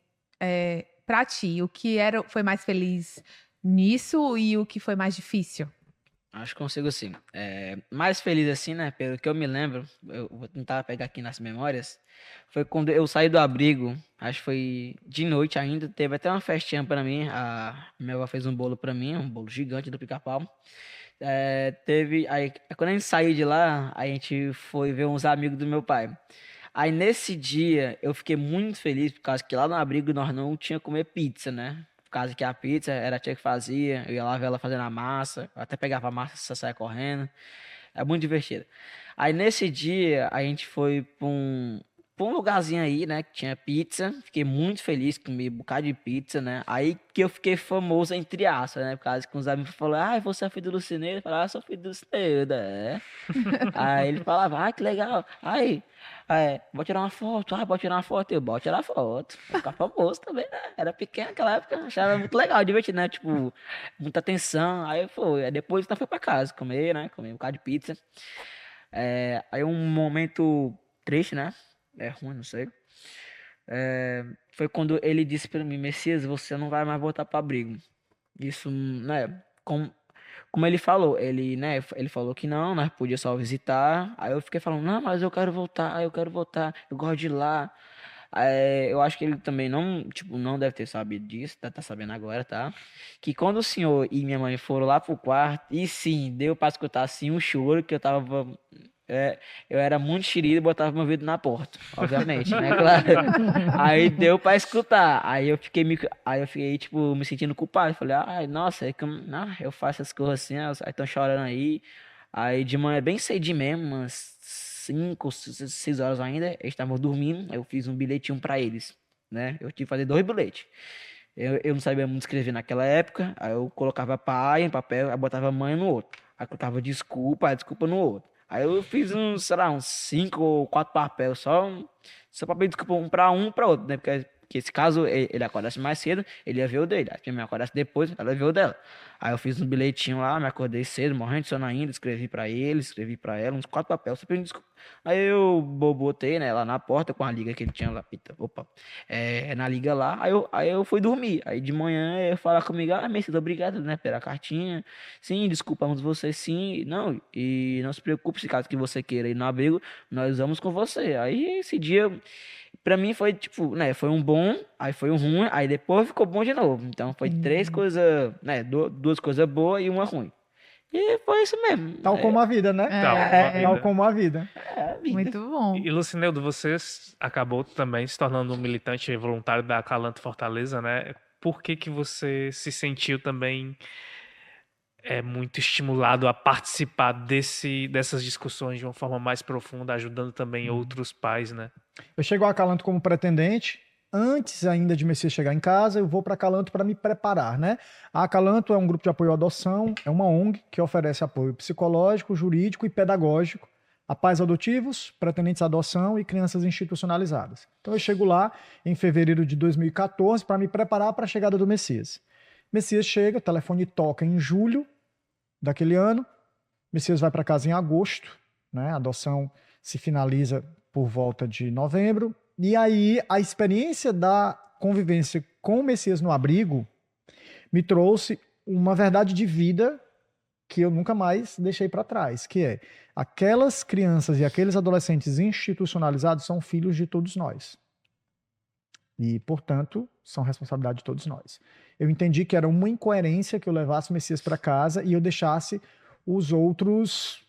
para ti, o que foi mais feliz nisso e o que foi mais difícil? Acho que consigo sim. Mais feliz assim, né? Pelo que eu me lembro, eu vou tentar pegar aqui nas memórias. Foi quando eu saí do abrigo, acho que foi de noite ainda. Teve até uma festinha pra mim. A minha avó fez um bolo pra mim, um bolo gigante do Pica-Pau. Aí quando a gente saiu de lá, a gente foi ver uns amigos do meu pai. Aí nesse dia eu fiquei muito feliz por causa que lá no abrigo nós não tinha comer pizza, né? Por causa que a pizza era a tia que fazia, eu ia lá ver ela fazendo a massa, eu até pegava a massa e saia correndo. É muito divertido. Aí nesse dia a gente foi pra um lugarzinho aí, né, que tinha pizza. Fiquei muito feliz, comi um bocado de pizza, né? Aí que eu fiquei famoso entre aspas, né? Por causa que uns amigos falaram, você é filho do Lucineiro? Eu falava, sou filho do Lucineiro, Aí ele falava, que legal. Aí, bora tirar uma foto, bora tirar uma foto. Eu, bora tirar foto. Vou ficar famoso também, né? Era pequeno naquela época, achava muito legal, divertido, né? Tipo, muita atenção. Aí foi. Aí depois nós foi pra casa comer, né? Comer um bocado de pizza. Aí um momento triste, né? Ruim, não sei. Foi quando ele disse pra mim, Messias, você não vai mais voltar pra abrigo. Isso, né? como ele falou, ele, né, ele falou que não, nós podia só visitar. Aí eu fiquei falando, não, mas eu quero voltar, eu gosto de ir lá. Eu acho que ele também não, tipo, não deve ter sabido disso, tá sabendo agora, tá? Que quando o senhor e minha mãe foram lá pro quarto, e sim, deu pra escutar assim um choro que eu tava. é, eu era muito xerido e botava meu ouvido na porta, obviamente, né? Claro. Aí deu pra escutar. Aí eu fiquei, tipo, me sentindo culpado. Falei, ai, nossa, é que eu faço essas coisas assim, aí estão chorando aí. Aí de manhã, bem cedinho mesmo, umas 5, 6 horas ainda, eles estavam dormindo, eu fiz um bilhetinho pra eles, né? Eu tive que fazer 2 bilhetes. Eu não sabia muito escrever naquela época, aí eu colocava pai em papel, aí botava mãe no outro. Aí colocava desculpa, aí desculpa no outro. Aí eu fiz uns, sei lá, uns 5 ou 4 papéis só pra pedir desculpa pra um pra outro, né? Porque se caso ele acordasse mais cedo, ele ia ver o dele. Aí se minha mãe acordasse depois, ela ia ver o dela. Aí eu fiz um bilhetinho lá, me acordei cedo, morrendo de sono ainda, escrevi pra ele, escrevi pra ela, uns 4 papéis, só pedindo desculpa. Aí eu botei, né, lá na porta com a liga que ele tinha lá, opa, na liga lá, aí eu fui dormir. Aí de manhã ele falar comigo, Messias, obrigado, né, pela cartinha. Sim, desculpamos você, sim. Não, e não se preocupe, se caso que você queira ir no abrigo, nós vamos com você. Aí esse dia, pra mim foi tipo, né, foi um bom, aí foi um ruim, aí depois ficou bom de novo. Então foi 3 coisas, né, 2 coisas boas e uma ruim. E foi isso mesmo. Tal como a vida, né? Tal como a Tal vida. como a vida. Muito bom. E Lucineudo, você acabou também se tornando um militante voluntário da Acalanto Fortaleza, né? Por que que você se sentiu também muito estimulado a participar dessas discussões de uma forma mais profunda, ajudando também outros pais, né? Eu chego a Calanto como pretendente. Antes ainda de Messias chegar em casa, eu vou para Calanto para me preparar, né? A Calanto é um grupo de apoio à adoção, é uma ONG que oferece apoio psicológico, jurídico e pedagógico a pais adotivos, pretendentes à adoção e crianças institucionalizadas. Então eu chego lá em fevereiro de 2014 para me preparar para a chegada do Messias. Messias chega, o telefone toca em julho daquele ano, Messias vai para casa em agosto, né? A adoção se finaliza por volta de novembro. E aí, a experiência da convivência com o Messias no abrigo me trouxe uma verdade de vida que eu nunca mais deixei para trás, que é aquelas crianças e aqueles adolescentes institucionalizados são filhos de todos nós. E, portanto, são responsabilidade de todos nós. Eu entendi que era uma incoerência que eu levasse o Messias para casa e eu deixasse os outros,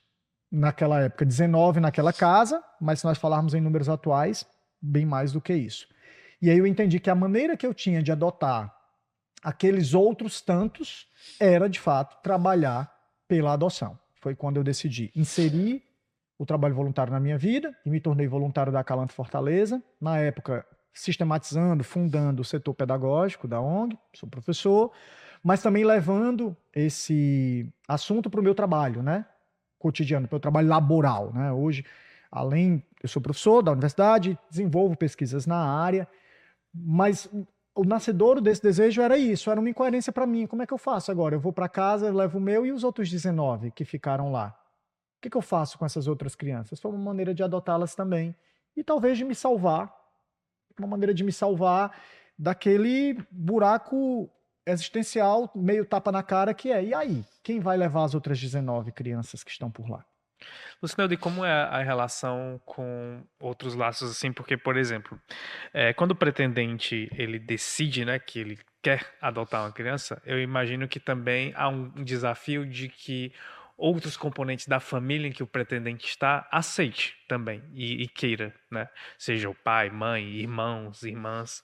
naquela época, 19 naquela casa, mas se nós falarmos em números atuais, bem mais do que isso. E aí eu entendi que a maneira que eu tinha de adotar aqueles outros tantos era, de fato, trabalhar pela adoção. Foi quando eu decidi inserir o trabalho voluntário na minha vida e me tornei voluntário da Acalanto Fortaleza. Na época, sistematizando, fundando o setor pedagógico da ONG, sou professor, mas também levando esse assunto para o meu trabalho, né, cotidiano, para o trabalho laboral, né. Hoje, eu sou professor da universidade, desenvolvo pesquisas na área, mas o nascedouro desse desejo era isso, era uma incoerência para mim. Como é que eu faço agora? Eu vou para casa, levo o meu e os outros 19 que ficaram lá. O que eu faço com essas outras crianças? Foi uma maneira de adotá-las também. E talvez de me salvar, uma maneira de me salvar daquele buraco existencial, meio tapa na cara, que é, e aí? Quem vai levar as outras 19 crianças que estão por lá? Lucineudo, e como é a relação com outros laços, assim? Porque, por exemplo, quando o pretendente ele decide, né, que ele quer adotar uma criança, eu imagino que também há um desafio de que outros componentes da família em que o pretendente está aceite também e queira, né? Seja o pai, mãe, irmãos, irmãs.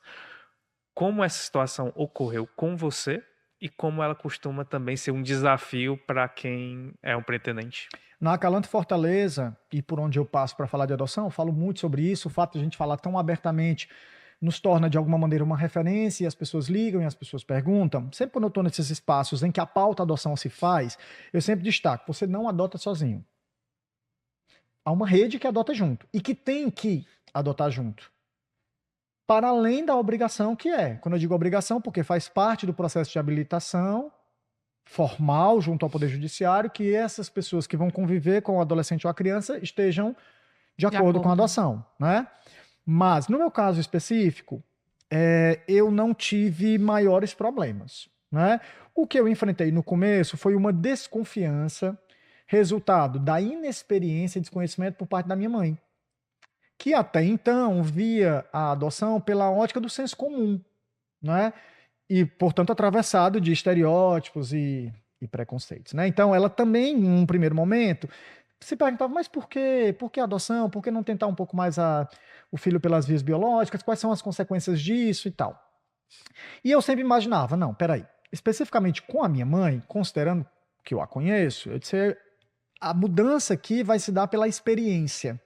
Como essa situação ocorreu com você e como ela costuma também ser um desafio para quem é um pretendente? Na Acalanto Fortaleza, e por onde eu passo para falar de adoção, eu falo muito sobre isso. O fato de a gente falar tão abertamente nos torna, de alguma maneira, uma referência, e as pessoas ligam e as pessoas perguntam. Sempre quando eu estou nesses espaços em que a pauta adoção se faz, eu sempre destaco, você não adota sozinho. Há uma rede que adota junto, e que tem que adotar junto. Para além da obrigação que é. Quando eu digo obrigação, porque faz parte do processo de habilitação formal junto ao Poder Judiciário, que essas pessoas que vão conviver com o adolescente ou a criança estejam de acordo com a adoção, né? Mas, no meu caso específico, eu não tive maiores problemas. né? O que eu enfrentei no começo foi uma desconfiança, resultado da inexperiência e desconhecimento por parte da minha mãe, que até então via a adoção pela ótica do senso comum, né? E, portanto, atravessado de estereótipos e preconceitos, né? Então, ela também, em um primeiro momento, se perguntava, mas por quê? Por que a adoção? Por que não tentar um pouco mais o filho pelas vias biológicas? Quais são as consequências disso e tal? E eu sempre imaginava, não, peraí, especificamente com a minha mãe, considerando que eu a conheço, eu disse, a mudança aqui vai se dar pela experiência.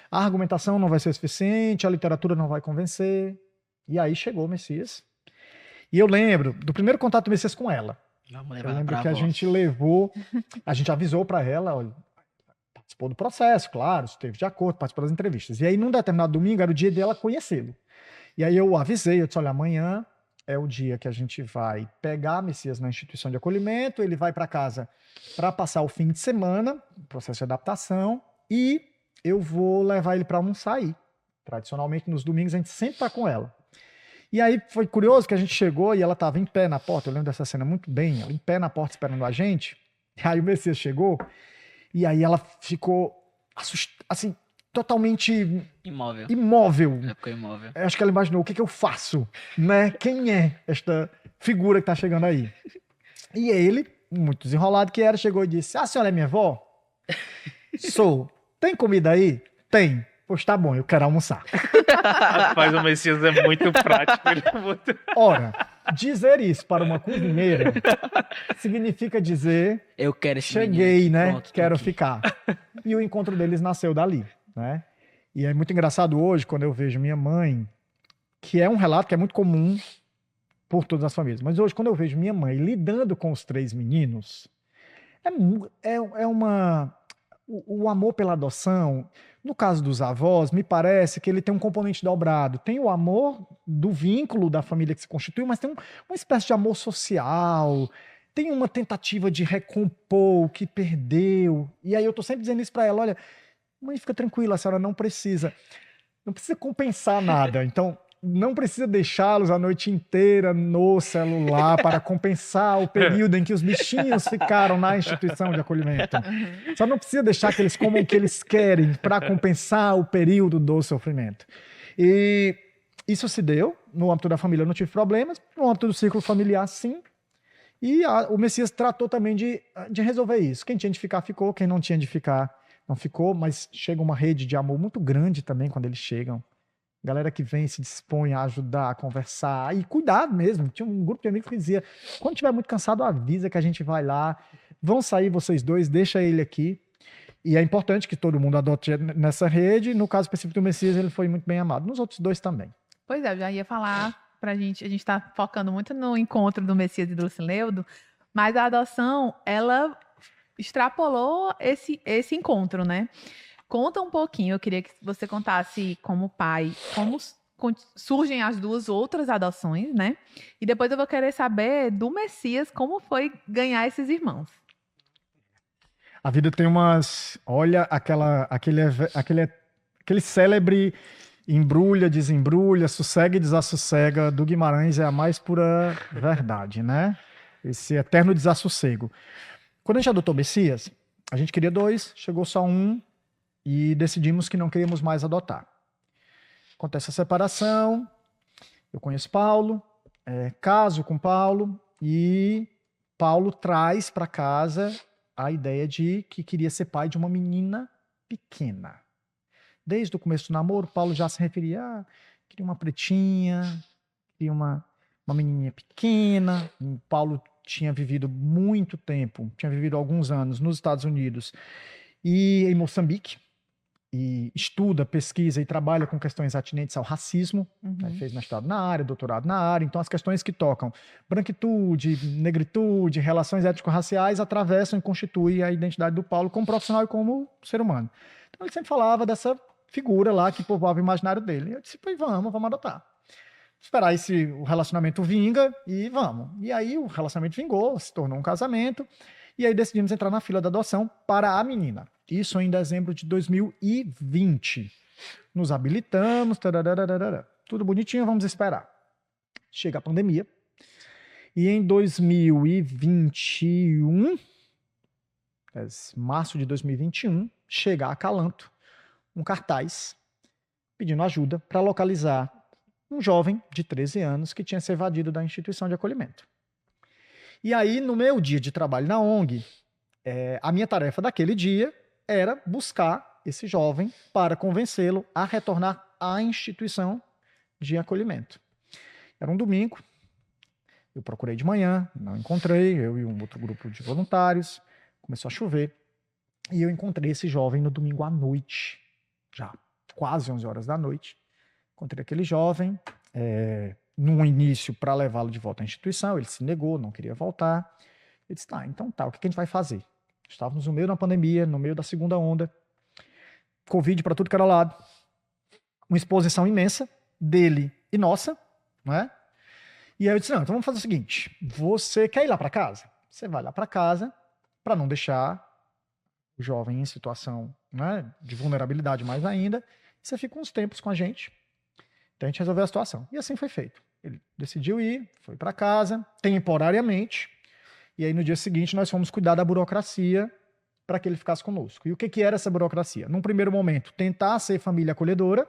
A argumentação não vai ser suficiente, a literatura não vai convencer. E aí chegou o Messias. E eu lembro do primeiro contato do Messias com ela. Vamos Eu levar lembro pra que a avó. gente levou, a gente avisou para ela, olha, participou do processo, claro, esteve de acordo, participou das entrevistas. E aí, num determinado domingo, era o dia dela conhecê-lo. E aí eu avisei, eu disse, olha, amanhã é o dia que a gente vai pegar Messias na instituição de acolhimento, ele vai para casa para passar o fim de semana, processo de adaptação, e eu vou levar ele para almoçar aí. Tradicionalmente, nos domingos, a gente sempre está com ela. E aí foi curioso que a gente chegou e ela estava em pé na porta, eu lembro dessa cena muito bem, ela em pé na porta esperando a gente, e aí o Messias chegou, e aí ela ficou assim, totalmente Imóvel. imóvel. Ficou imóvel. Eu acho que ela imaginou, o que eu faço? Né? Quem é esta figura que está chegando aí? E ele, muito desenrolado que era, chegou e disse, a senhora é minha avó? Sou. Tem comida aí? Tem. Pois tá bom, eu quero almoçar. Rapaz, o Messias é muito prático. Ele é muito... Ora, dizer isso para uma cozinheira significa dizer, Eu quero esse cheguei, menino. né? Pronto, tô Quero aqui. ficar. E o encontro deles nasceu dali, né? E é muito engraçado hoje, quando eu vejo minha mãe, que é um relato que é muito comum por todas as famílias, mas hoje, quando eu vejo minha mãe lidando com os 3 meninos, é uma... O amor pela adoção, no caso dos avós, me parece que ele tem um componente dobrado. Tem o amor do vínculo da família que se constituiu, mas tem uma espécie de amor social, tem uma tentativa de recompor o que perdeu. E aí eu tô sempre dizendo isso para ela, olha, mãe, fica tranquila, a senhora não precisa compensar nada. Então, não precisa deixá-los a noite inteira no celular para compensar o período em que os bichinhos ficaram na instituição de acolhimento. Só não precisa deixar que eles comam o que eles querem para compensar o período do sofrimento. E isso se deu. No âmbito da família eu não tive problemas, no âmbito do círculo familiar, sim. E o Messias tratou também de resolver isso. Quem tinha de ficar, ficou. Quem não tinha de ficar, não ficou. Mas chega uma rede de amor muito grande também quando eles chegam. Galera que vem, se dispõe a ajudar, a conversar e cuidar mesmo. Tinha um grupo de amigos que dizia, quando estiver muito cansado, avisa que a gente vai lá. Vão sair vocês dois, deixa ele aqui. E é importante que todo mundo adote nessa rede. No caso específico do Messias, ele foi muito bem amado. Nos outros 2 também. Pois é, eu já ia falar pra gente, a gente tá focando muito no encontro do Messias e do Lucileudo, mas a adoção, ela extrapolou esse encontro, né? Conta um pouquinho, eu queria que você contasse como pai, como surgem as 2 outras adoções, né? E depois eu vou querer saber do Messias como foi ganhar esses irmãos. A vida tem umas... Olha, aquele célebre embrulha, desembrulha, sossega e desassossega do Guimarães é a mais pura verdade, né? Esse eterno desassossego. Quando a gente adotou Messias, a gente queria 2, chegou só 1, e decidimos que não queríamos mais adotar. Acontece a separação, eu conheço Paulo, caso com Paulo, e Paulo traz para casa a ideia de que queria ser pai de uma menina pequena. Desde o começo do namoro, Paulo já se referia, queria uma pretinha, queria uma menininha pequena. Paulo tinha vivido muito tempo, tinha vivido alguns anos nos Estados Unidos e em Moçambique, e estuda, pesquisa e trabalha com questões atinentes ao racismo, fez mestrado na área, doutorado na área, então as questões que tocam branquitude, negritude, relações étnico-raciais atravessam e constituem a identidade do Paulo como profissional e como ser humano. Então ele sempre falava dessa figura lá que povoava o imaginário dele. E eu disse, pois vamos adotar. Esperar o relacionamento vinga e vamos. E aí o relacionamento vingou, se tornou um casamento, e aí decidimos entrar na fila da adoção para a menina. Isso em dezembro de 2020. Nos habilitamos, tudo bonitinho, vamos esperar. Chega a pandemia. E em 2021, março de 2021, chega a Calanto um cartaz pedindo ajuda para localizar um jovem de 13 anos que tinha se evadido da instituição de acolhimento. E aí, no meu dia de trabalho na ONG, a minha tarefa daquele dia era buscar esse jovem para convencê-lo a retornar à instituição de acolhimento. Era um domingo, eu procurei de manhã, não encontrei, eu e um outro grupo de voluntários, começou a chover, e eu encontrei esse jovem no domingo à noite, já quase 11 horas da noite. Encontrei aquele jovem, no início, para levá-lo de volta à instituição, ele se negou, não queria voltar. Eu disse, então tá, o que a gente vai fazer? Estávamos no meio da pandemia, no meio da segunda onda, Covid para tudo que era lado, uma exposição imensa dele e nossa, né? E aí eu disse, então vamos fazer o seguinte, você quer ir lá para casa? Você vai lá para casa para não deixar o jovem em situação, né, de vulnerabilidade mais ainda, você fica uns tempos com a gente, então a gente resolveu a situação. E assim foi feito. Ele decidiu ir, foi para casa, temporariamente, e aí no dia seguinte nós fomos cuidar da burocracia para que ele ficasse conosco. E o que era essa burocracia? Num primeiro momento, tentar ser família acolhedora,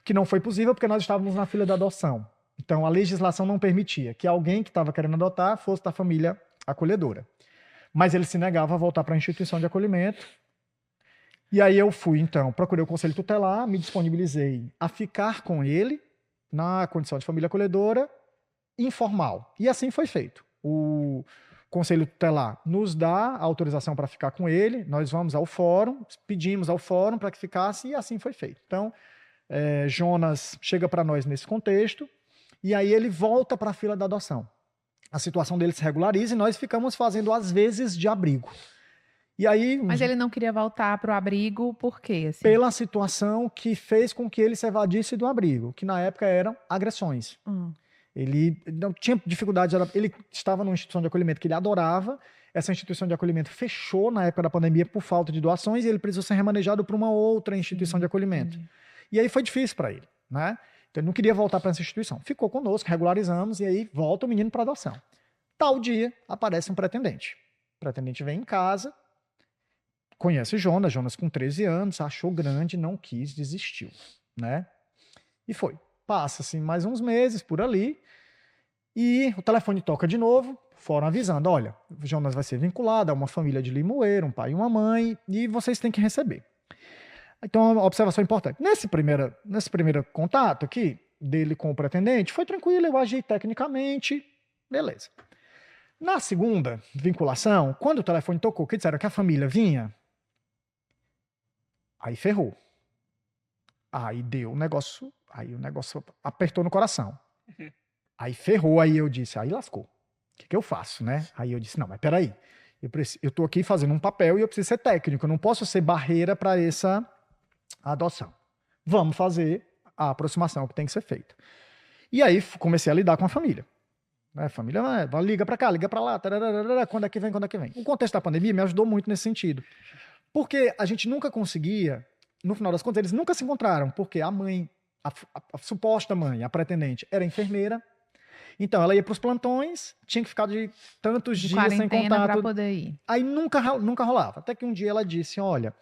que não foi possível porque nós estávamos na fila da adoção. Então a legislação não permitia que alguém que estava querendo adotar fosse da família acolhedora. Mas ele se negava a voltar para a instituição de acolhimento. E aí eu fui, então, procurei o conselho tutelar, me disponibilizei a ficar com ele na condição de família acolhedora informal. E assim foi feito. O conselho tutelar nos dá a autorização para ficar com ele, nós vamos ao fórum, pedimos ao fórum para que ficasse e assim foi feito. Então, Jonas chega para nós nesse contexto e aí ele volta para a fila da adoção. A situação dele se regulariza e nós ficamos fazendo, às vezes, de abrigo. E aí, Mas ele não queria voltar para o abrigo por quê? Assim? Pela situação que fez com que ele se evadisse do abrigo, que na época eram agressões. Ele não tinha dificuldade, ele estava numa instituição de acolhimento que ele adorava, essa instituição de acolhimento fechou na época da pandemia por falta de doações e ele precisou ser remanejado para uma outra instituição de acolhimento. E aí foi difícil para ele, né? Então ele não queria voltar para essa instituição. Ficou conosco, regularizamos e aí volta o menino para adoção. Tal dia aparece um pretendente. O pretendente vem em casa, conhece Jonas com 13 anos, achou grande, não quis, desistiu, né? E foi. Passa-se mais uns meses por ali e o telefone toca de novo, fórum avisando, olha, Jonas vai ser vinculado a uma família de Limoeiro, um pai e uma mãe, e vocês têm que receber. Então, uma observação importante. Nesse primeiro contato aqui, dele com o pretendente, foi tranquilo, eu agi tecnicamente, beleza. Na segunda vinculação, quando o telefone tocou, que disseram que a família vinha, aí ferrou. Aí deu o negócio apertou no coração. Aí ferrou, aí eu disse, aí lascou. O que eu faço, né? Aí eu disse, não, mas peraí, eu tô aqui fazendo um papel e eu preciso ser técnico, eu não posso ser barreira para essa adoção. Vamos fazer a aproximação que tem que ser feita. E aí comecei a lidar com a família. A família liga para cá, liga para lá, tararara, quando é que vem? O contexto da pandemia me ajudou muito nesse sentido. Porque a gente nunca conseguia, no final das contas, eles nunca se encontraram, porque a mãe, a suposta mãe, a pretendente, era enfermeira. Então ela ia para os plantões, tinha que ficar de tantos dias sem contato. Para poder ir. Aí nunca rolava. Até que um dia ela disse, olha,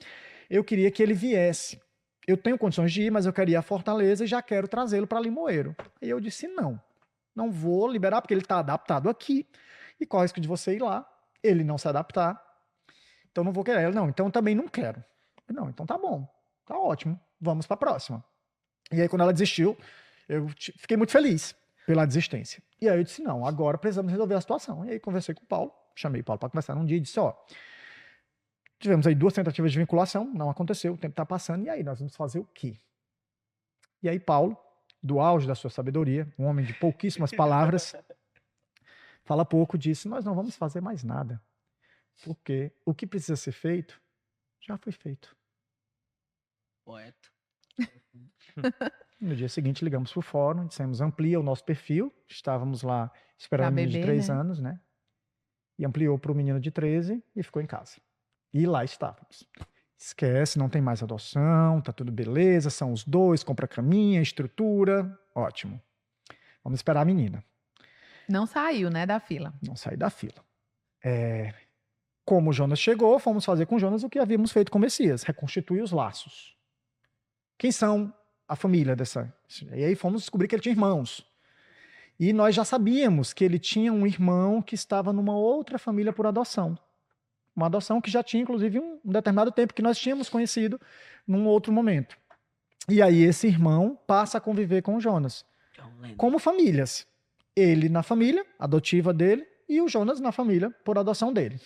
eu queria que ele viesse. Eu tenho condições de ir, mas eu queria ir a Fortaleza e já quero trazê-lo para Limoeiro. Aí eu disse, não vou liberar, porque ele está adaptado aqui, e corre o risco de você ir lá, ele não se adaptar, então não vou querer. Ela, não, então também não quero. Não, então tá bom, tá ótimo, vamos para a próxima. E aí quando ela desistiu, eu fiquei muito feliz pela desistência. E aí eu disse, não, agora precisamos resolver a situação. E aí conversei com o Paulo, chamei o Paulo para conversar num dia e disse, tivemos aí 2 tentativas de vinculação, não aconteceu, o tempo está passando, e aí nós vamos fazer o quê? E aí Paulo, do auge da sua sabedoria, um homem de pouquíssimas palavras, fala pouco, disse, nós não vamos fazer mais nada, porque o que precisa ser feito, já foi feito. Poeta. No dia seguinte ligamos para o fórum, dissemos, amplia o nosso perfil, estávamos lá esperando um menino de 3 anos, né? E ampliou para o menino de 13 e ficou em casa. E lá estávamos. Esquece, não tem mais adoção, tá tudo beleza, são os 2, compra caminha, estrutura, ótimo. Vamos esperar a menina. Não saiu, né, da fila. Não saí da fila. Como o Jonas chegou, fomos fazer com o Jonas o que havíamos feito com o Messias, reconstituir os laços. Quem são a família dessa? E aí fomos descobrir que ele tinha irmãos. E nós já sabíamos que ele tinha um irmão que estava numa outra família por adoção. Uma adoção que já tinha, inclusive, um determinado tempo, que nós tínhamos conhecido num outro momento. E aí esse irmão passa a conviver com o Jonas, como famílias. Ele na família adotiva dele e o Jonas na família por adoção dele.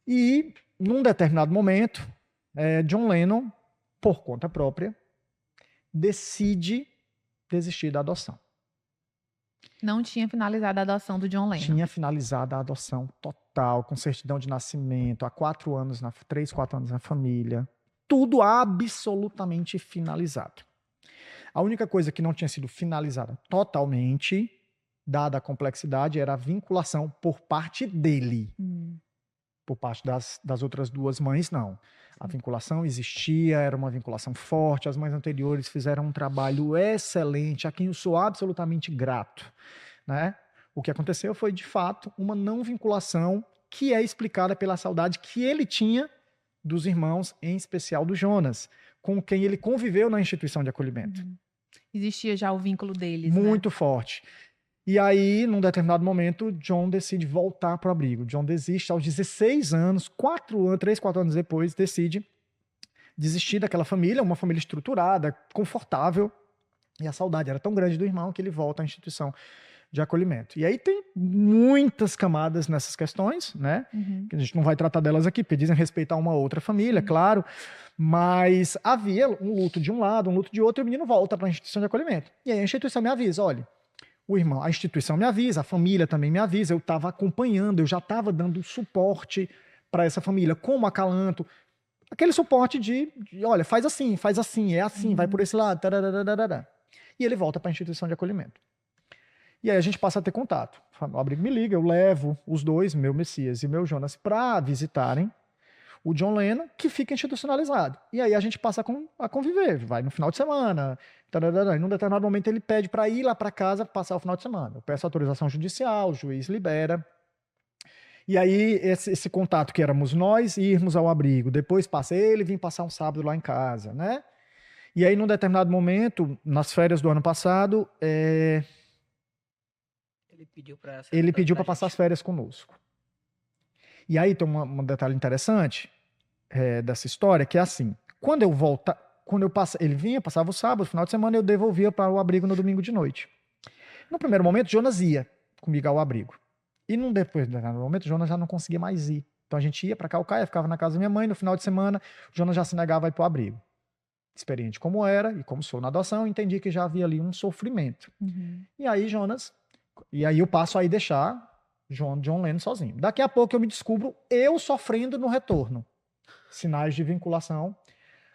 E, num determinado momento, John Lennon, por conta própria, decide desistir da adoção. Não tinha finalizado a adoção do John Lennon. Tinha finalizado a adoção total, com certidão de nascimento, há 4 anos, 3, 4 anos na família. Tudo absolutamente finalizado. A única coisa que não tinha sido finalizada totalmente, dada a complexidade, era a vinculação por parte dele. Por parte das outras 2 mães, não. A vinculação existia, era uma vinculação forte, as mães anteriores fizeram um trabalho excelente, a quem eu sou absolutamente grato, né? O que aconteceu foi, de fato, uma não vinculação que é explicada pela saudade que ele tinha dos irmãos, em especial do Jonas, com quem ele conviveu na instituição de acolhimento. Existia já o vínculo deles, Muito forte. E aí, num determinado momento, John decide voltar para o abrigo. John desiste aos 16 anos, 3, 4 anos depois, decide desistir daquela família, uma família estruturada, confortável. E a saudade era tão grande do irmão que ele volta à instituição de acolhimento. E aí tem muitas camadas nessas questões, né? Que a gente não vai tratar delas aqui, porque dizem respeito a uma outra família, claro. Mas havia um luto de um lado, um luto de outro, e o menino volta para a instituição de acolhimento. E aí a instituição me avisa, olha, a instituição me avisa, a família também me avisa, eu estava acompanhando, eu já estava dando suporte para essa família, como acalanto, aquele suporte de olha, faz assim, é assim, vai por esse lado, tararararara. E ele volta para a instituição de acolhimento. E aí a gente passa a ter contato. O abrigo me liga, eu levo os 2, meu Messias e meu Jonas, para visitarem o John Lennon, que fica institucionalizado. E aí a gente passa a conviver, vai no final de semana, tararara, e num determinado momento ele pede para ir lá para casa passar o final de semana. Eu peço autorização judicial, o juiz libera. E aí esse contato que éramos nós, irmos ao abrigo, depois passa ele vir passar um sábado lá em casa, né? E aí num determinado momento, nas férias do ano passado, ele pediu para passar as férias conosco. E aí tem um detalhe interessante dessa história, que é assim, quando ele vinha, passava o sábado, final de semana, eu devolvia para o abrigo no domingo de noite. No primeiro momento, Jonas ia comigo ao abrigo. E depois do momento, Jonas já não conseguia mais ir. Então a gente ia para Calcaia, ficava na casa da minha mãe, no final de semana, Jonas já se negava a ir para o abrigo. Experiente como era, e como sou na adoção, entendi que já havia ali um sofrimento. E aí eu passo a ir deixar John Lennon sozinho. Daqui a pouco eu me descubro eu sofrendo no retorno. Sinais de vinculação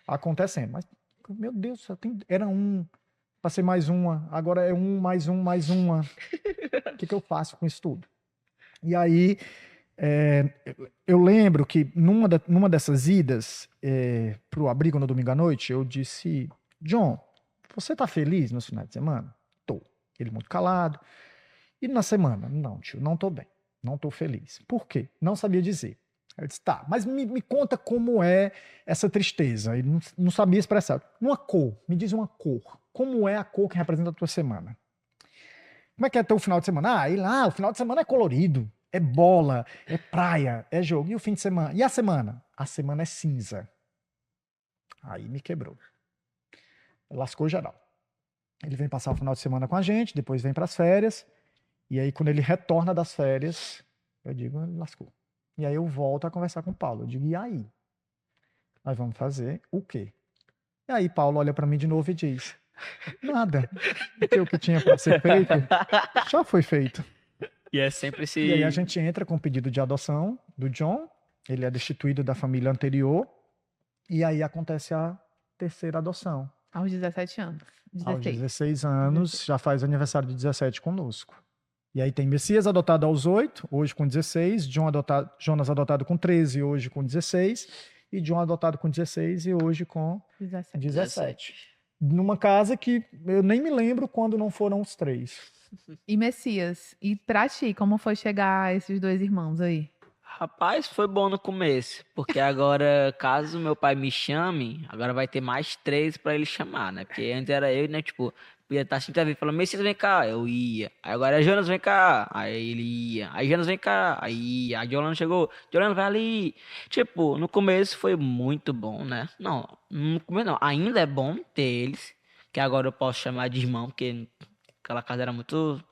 acontecendo. Mas, meu Deus, era passei mais uma, agora é mais uma. O que eu faço com isso tudo? E aí, eu lembro que numa dessas idas para o abrigo no domingo à noite, eu disse, John, você tá feliz no final de semana? Tô. Ele muito calado. E na semana? Não, tio, não tô bem. Não tô feliz. Por quê? Não sabia dizer. Eu disse, tá, mas me conta como é essa tristeza. Ele não sabia expressar. Uma cor, me diz uma cor. Como é a cor que representa a tua semana? Como é que é teu final de semana? O final de semana é colorido, é bola, é praia, é jogo. E o fim de semana? E a semana? A semana é cinza. Aí me quebrou. Lascou geral. Ele vem passar o final de semana com a gente, depois vem para as férias. E aí, quando ele retorna das férias, eu digo, ele lascou. E aí eu volto a conversar com o Paulo. Eu digo, e aí? Nós vamos fazer o quê? E aí Paulo olha para mim de novo e diz, nada. O que tinha para ser feito, já foi feito. E é sempre esse... E aí a gente entra com o pedido de adoção do John. Ele é destituído da família anterior. E aí acontece a terceira adoção. Aos 17 anos. 16. Aos 16 anos, já faz aniversário de 17 conosco. E aí tem Messias adotado aos 8, hoje com 16, Jonas adotado com 13, hoje com 16, e John adotado com 16 e hoje com 17. Numa casa que eu nem me lembro quando não foram os 3. E Messias, e pra ti, como foi chegar a esses dois irmãos aí? Rapaz, foi bom no começo, porque agora, caso meu pai me chame, agora vai ter mais 3 pra ele chamar, né? Porque antes era eu, né? Tipo, podia estar assim, falando, Messias, vem cá, eu ia. Aí agora é Jonas, vem cá, aí ele ia. Aí Jonas, vem cá, aí ia. Aí Jolano chegou, Jolano, vai ali. Tipo, no começo foi muito bom, né? Não, no começo não, ainda é bom ter eles, que agora eu posso chamar de irmão, porque aquela casa era muito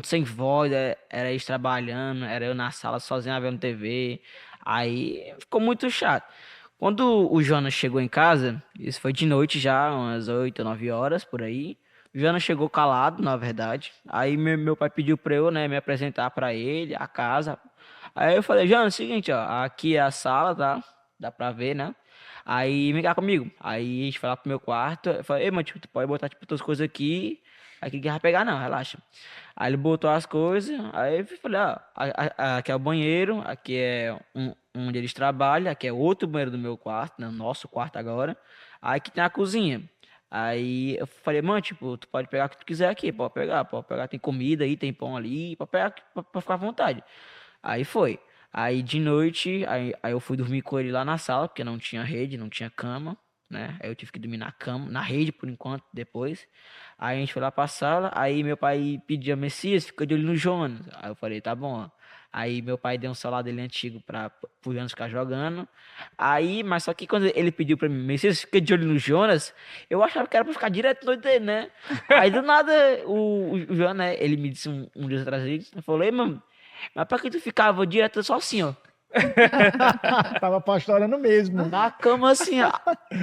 sem voz, era eles trabalhando, era eu na sala sozinho vendo TV. Aí ficou muito chato. Quando o Jonas chegou em casa, isso foi de noite já, umas 8, 9 horas por aí. O Jonas chegou calado, na verdade. Aí meu pai pediu pra eu, né, me apresentar pra ele, a casa. Aí eu falei, Jonas, seguinte, ó, aqui é a sala, tá? Dá pra ver, né? Aí vem cá comigo. Aí a gente foi lá pro meu quarto. Eu falei, ei, mano, tipo, tu pode botar, tipo, tuas coisas aqui. Aqui ninguém vai pegar, não, relaxa. Aí ele botou as coisas, aí eu falei, aqui é o banheiro, aqui é onde eles trabalham, aqui é outro banheiro do meu quarto, né, nosso quarto agora. Aí aqui tem a cozinha. Aí eu falei, mano, tipo, tu pode pegar o que tu quiser aqui, pode pegar, tem comida aí, tem pão ali, pode pegar pra ficar à vontade. Aí foi. Aí de noite, aí eu fui dormir com ele lá na sala, porque não tinha rede, não tinha cama, né? Aí eu tive que dormir na cama, na rede por enquanto, depois. Aí a gente foi lá pra sala, aí meu pai pedia, Messias, fica de olho no Jonas. Aí eu falei, tá bom. Aí meu pai deu um celular dele antigo pro Jonas ficar jogando. Aí, mas só que quando ele pediu pra mim, Messias, fica de olho no Jonas, eu achava que era pra ficar direto no olho dele, né? Aí do nada, o Jonas, né, ele me disse um dia atrás, ele falou, ei, mano, mas pra que tu ficava direto só assim, ó? Tava pastorando mesmo. Na cama assim, ó.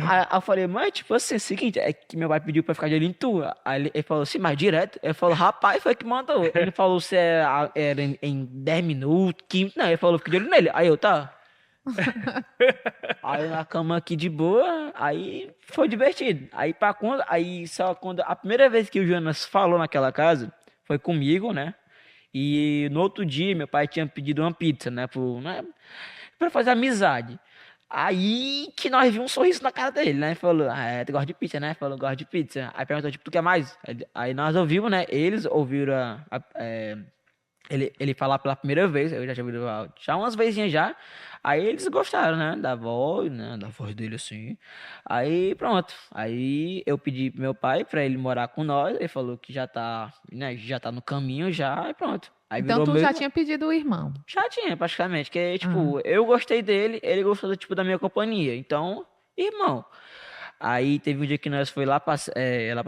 Aí eu falei, mas tipo assim, é o seguinte, é que meu pai pediu pra ficar de olho em tu. Aí ele falou assim, mas direto. Ele falou, rapaz, foi que mandou. Ele falou se era em 10 minutos, 15. Não, ele falou, fica de olho nele. Aí eu, tá. Aí eu na cama aqui de boa, aí foi divertido. Aí pra quando, aí só quando, a primeira vez que o Jonas falou naquela casa, foi comigo, né? E no outro dia, meu pai tinha pedido uma pizza, né? Pra fazer amizade. Aí que nós vimos um sorriso na cara dele, né? Falou, tu gosta de pizza, né? Falou, gosto de pizza. Aí perguntou, tipo, tu quer mais? Aí nós ouvimos, né? Eles ouviram ele falar pela primeira vez, eu já tinha ouvido já umas vezinhas já. Aí eles gostaram, né? Da voz dele assim. Aí pronto. Aí eu pedi pro meu pai pra ele morar com nós. Ele falou que já tá, né? Já tá no caminho já, e pronto. Aí Então virou tu meu já irmão. tinha pedido o irmão. Já tinha, praticamente. Que, Ah. tipo, eu gostei dele, ele gostou, tipo, da minha companhia. Então, irmão. Aí teve um dia que nós foi lá pra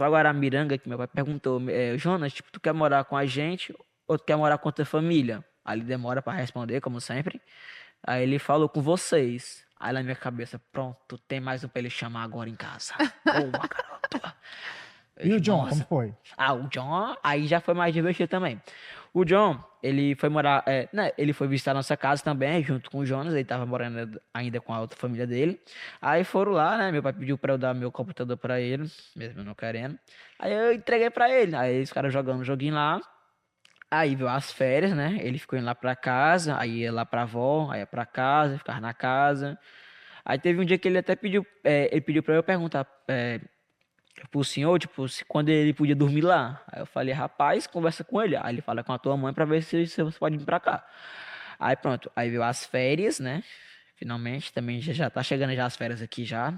Guaramiranga, que meu pai perguntou, Jonas, tipo, tu quer morar com a gente ou tu quer morar com a tua família? Aí ele demora pra responder, como sempre. Aí ele falou com vocês. Aí na minha cabeça, pronto, tem mais um pra ele chamar agora em casa. Boa, garoto. E o John, Nossa. como foi? Ah, o John, aí já foi mais divertido também. O John, ele foi morar, né, ele foi visitar nossa casa também, junto com o Jonas, ele tava morando ainda com a outra família dele. Aí foram lá, né, meu pai pediu pra eu dar meu computador pra ele, mesmo eu não querendo. Aí eu entreguei pra ele, aí eles ficaram jogando um joguinho lá. Aí veio as férias, né, ele ficou indo lá pra casa, aí ia lá pra avó, aí ia pra casa, ficava na casa. Aí teve um dia que ele até pediu, ele pediu pra eu perguntar, pro senhor, tipo, quando ele podia dormir lá. Aí eu falei, rapaz, conversa com ele. Aí ele fala com a tua mãe pra ver se você pode vir pra cá. Aí pronto, aí veio as férias, né? Finalmente, também já tá chegando já as férias aqui já.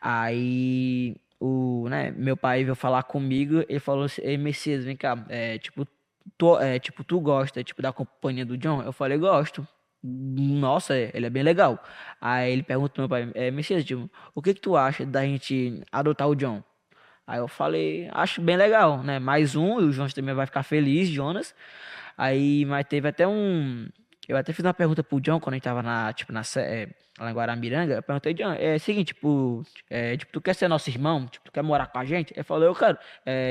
Aí né, meu pai veio falar comigo, ele falou assim, ei, Messias, vem cá, tipo, tu gosta, tipo, da companhia do John? Eu falei, gosto. Nossa, ele é bem legal. Aí ele perguntou pro meu pai, Messias, tipo, o que que tu acha da gente adotar o John? Aí eu falei, acho bem legal, né? Mais um, e o Jonas também vai ficar feliz, Jonas. Aí, mas teve até um. Eu até fiz uma pergunta pro John quando a gente tava lá em Guaramiranga. Eu perguntei, John, é o seguinte, tipo, tu quer ser nosso irmão? Tipo, tu quer morar com a gente? Ele falou, eu quero.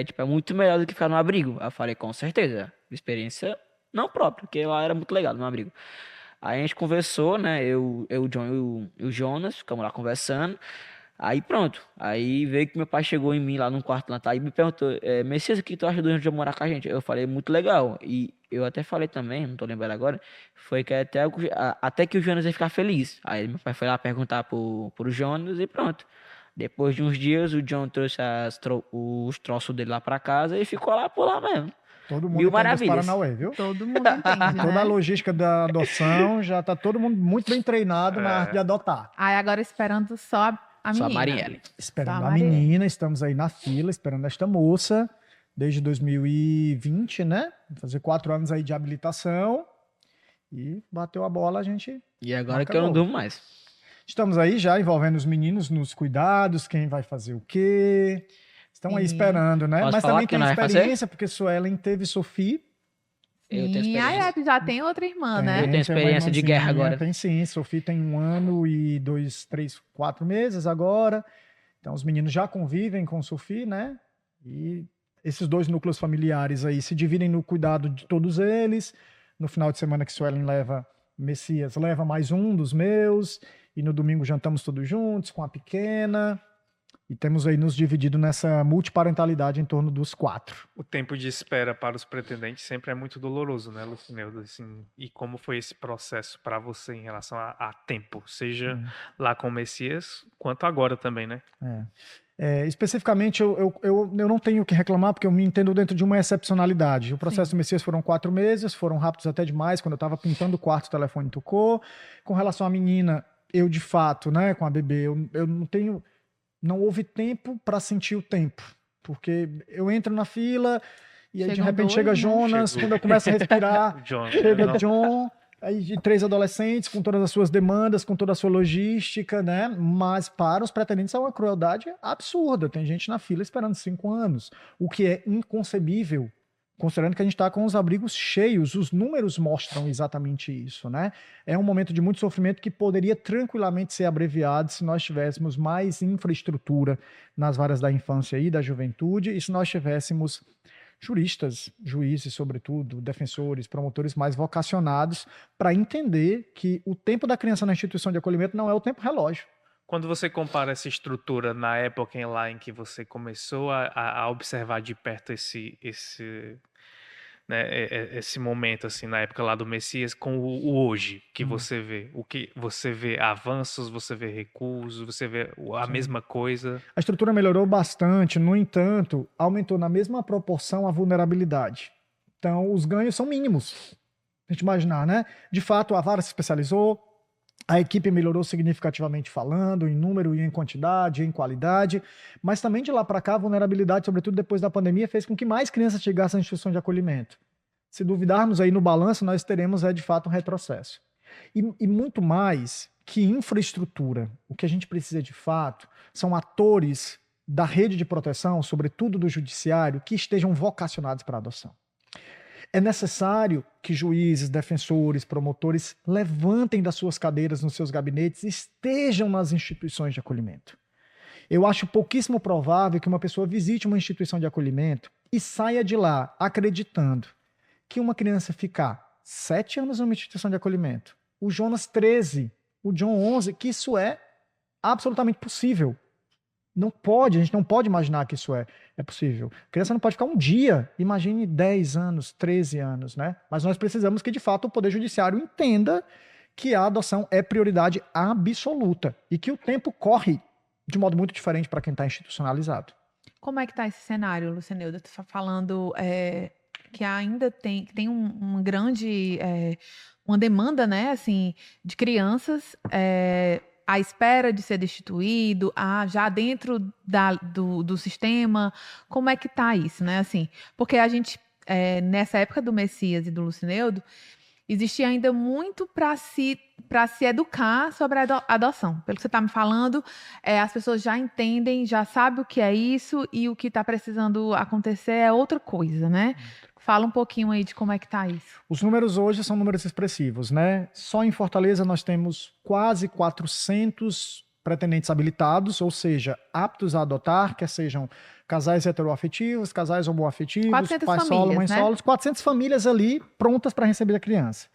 Tipo, é muito melhor do que ficar no abrigo. Aí eu falei, com certeza. Experiência não própria, porque lá era muito legal no abrigo. Aí a gente conversou, né? O John e o Jonas, ficamos lá conversando. Aí pronto. Aí veio que meu pai chegou em mim lá no quarto lá, tá? E me perguntou, Messias, o que tu acha do Jonas morar com a gente? Eu falei, muito legal. E eu até falei também, não tô lembrando agora, foi que até que o Jonas ia ficar feliz. Aí meu pai foi lá perguntar pro Jonas e pronto. Depois de uns dias, o John trouxe os troços dele lá pra casa e ficou lá por lá mesmo. Todo mundo Mil entende dos maravilhas. Paranauê, viu? Todo mundo entende, Toda né? a logística da adoção, já tá todo mundo muito bem treinado na arte de adotar. Aí agora esperando só a Só a menina. Marielle. Esperando Só a a Marielle. menina, estamos aí na fila, esperando esta moça, desde 2020, né? Vai fazer 4 anos aí de habilitação. E bateu a bola, a gente... E agora Marca que eu não gol. durmo mais. Estamos aí já envolvendo os meninos nos cuidados, quem vai fazer o quê. Estão aí Sim. esperando, né? Posso Mas falar também quem tem não vai fazer? experiência, porque Suelen teve Sophie. Eu tenho Sim, experiência. a já tem outra irmã, né? Eu tenho Tem uma experiência de guerra irmãzinha, agora. Tem sim, Sophie tem 1 ano e 2, 3, 4 meses agora. Então os meninos já convivem com Sophie, né? E esses 2 núcleos familiares aí se dividem no cuidado de todos eles. No final de semana que Suelen leva Messias, leva mais um dos meus. E no domingo jantamos todos juntos com a pequena. E temos aí nos dividido nessa multiparentalidade em torno dos 4. O tempo de espera para os pretendentes sempre é muito doloroso, né, Lucineudo? Assim, e como foi esse processo para você em relação a tempo? Seja lá com o Messias, quanto agora também, né? Especificamente, eu não tenho o que reclamar, porque eu me entendo dentro de uma excepcionalidade. O processo do Messias foram 4 meses, foram rápidos até demais. Quando eu estava pintando o quarto, o telefone tocou. Com relação à menina, eu de fato, né, com a bebê, eu não tenho... Não houve tempo para sentir o tempo, porque eu entro na fila e aí de Chegam repente 2, chega né? Jonas, Chegou. quando eu começo a respirar, O John, chega não, John, aí de 3 adolescentes com todas as suas demandas, com toda a sua logística, né? Mas para os pretendentes é uma crueldade absurda. Tem gente na fila esperando 5 anos, o que é inconcebível. Considerando que a gente está com os abrigos cheios, os números mostram exatamente isso, né? É um momento de muito sofrimento que poderia tranquilamente ser abreviado se nós tivéssemos mais infraestrutura nas varas da infância e da juventude, e se nós tivéssemos juristas, juízes, sobretudo, defensores, promotores mais vocacionados para entender que o tempo da criança na instituição de acolhimento não é o tempo relógio. Quando você compara essa estrutura na época lá em que você começou a observar de perto esse momento, assim, na época lá do Messias, com o hoje que você vê. O que você vê avanços, você vê recuos, você vê a mesma coisa. A estrutura melhorou bastante, no entanto, aumentou na mesma proporção a vulnerabilidade. Então, os ganhos são mínimos. A gente imaginar, né? De fato, a vara se especializou, a equipe melhorou significativamente falando, em número e em quantidade, em qualidade, mas também de lá para cá, a vulnerabilidade, sobretudo depois da pandemia, fez com que mais crianças chegassem à instituição de acolhimento. Se duvidarmos aí no balanço, nós teremos, de fato, um retrocesso. E muito mais que infraestrutura. O que a gente precisa, de fato, são atores da rede de proteção, sobretudo do judiciário, que estejam vocacionados para a adoção. É necessário que juízes, defensores, promotores levantem das suas cadeiras nos seus gabinetes e estejam nas instituições de acolhimento. Eu acho pouquíssimo provável que uma pessoa visite uma instituição de acolhimento e saia de lá acreditando que uma criança ficar 7 anos numa instituição de acolhimento, o Jonas 13, o John 11, que isso é absolutamente possível. Não pode, a gente não pode imaginar que isso é possível. A criança não pode ficar um dia, imagine 10 anos, 13 anos, né? Mas nós precisamos que, de fato, o Poder Judiciário entenda que a adoção é prioridade absoluta e que o tempo corre de modo muito diferente para quem está institucionalizado. Como é que está esse cenário, Lucineuda? Tu está falando que ainda tem uma grande uma demanda, né, assim, de crianças à espera de ser destituído, já dentro do sistema. Como é que está isso, né? Assim, porque a gente, nessa época do Messias e do Lucineudo, existia ainda muito para se educar sobre a adoção. Pelo que você está me falando, as pessoas já entendem, já sabem o que é isso e o que está precisando acontecer é outra coisa, né? Fala um pouquinho aí de como é que está isso. Os números hoje são números expressivos, né? Só em Fortaleza nós temos quase 400 pretendentes habilitados, ou seja, aptos a adotar, quer sejam casais heteroafetivos, casais homoafetivos, 400 pais solo, famílias, mães né? solos, 400 famílias ali prontas para receber a criança.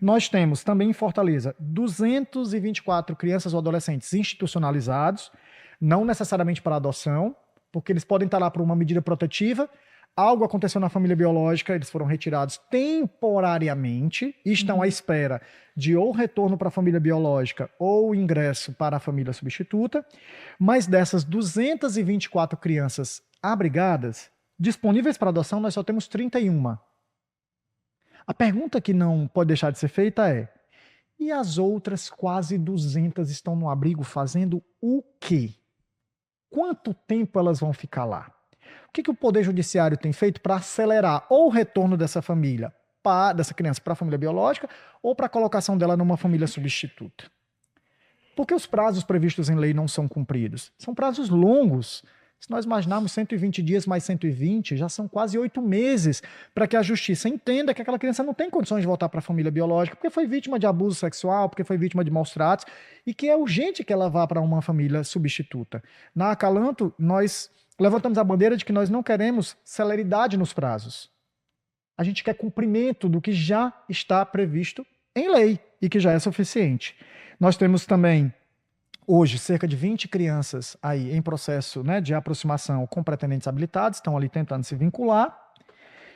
Nós temos também em Fortaleza 224 crianças ou adolescentes institucionalizados, não necessariamente para adoção, porque eles podem estar lá por uma medida protetiva. Algo aconteceu na família biológica, eles foram retirados temporariamente e estão à espera de ou retorno para a família biológica ou ingresso para a família substituta. Mas dessas 224 crianças abrigadas, disponíveis para adoção, nós só temos 31. A pergunta que não pode deixar de ser feita é: e as outras quase 200 estão no abrigo fazendo o quê? Quanto tempo elas vão ficar lá? O que o Poder Judiciário tem feito para acelerar ou o retorno dessa família, dessa criança para a família biológica, ou para a colocação dela numa família substituta? Porque os prazos previstos em lei não são cumpridos? São prazos longos. Se nós imaginarmos 120 dias mais 120, já são quase 8 meses para que a justiça entenda que aquela criança não tem condições de voltar para a família biológica, porque foi vítima de abuso sexual, porque foi vítima de maus tratos, e que é urgente que ela vá para uma família substituta. Na Acalanto, nós levantamos a bandeira de que nós não queremos celeridade nos prazos. A gente quer cumprimento do que já está previsto em lei e que já é suficiente. Nós temos também hoje, cerca de 20 crianças aí em processo, né, de aproximação com pretendentes habilitados, estão ali tentando se vincular.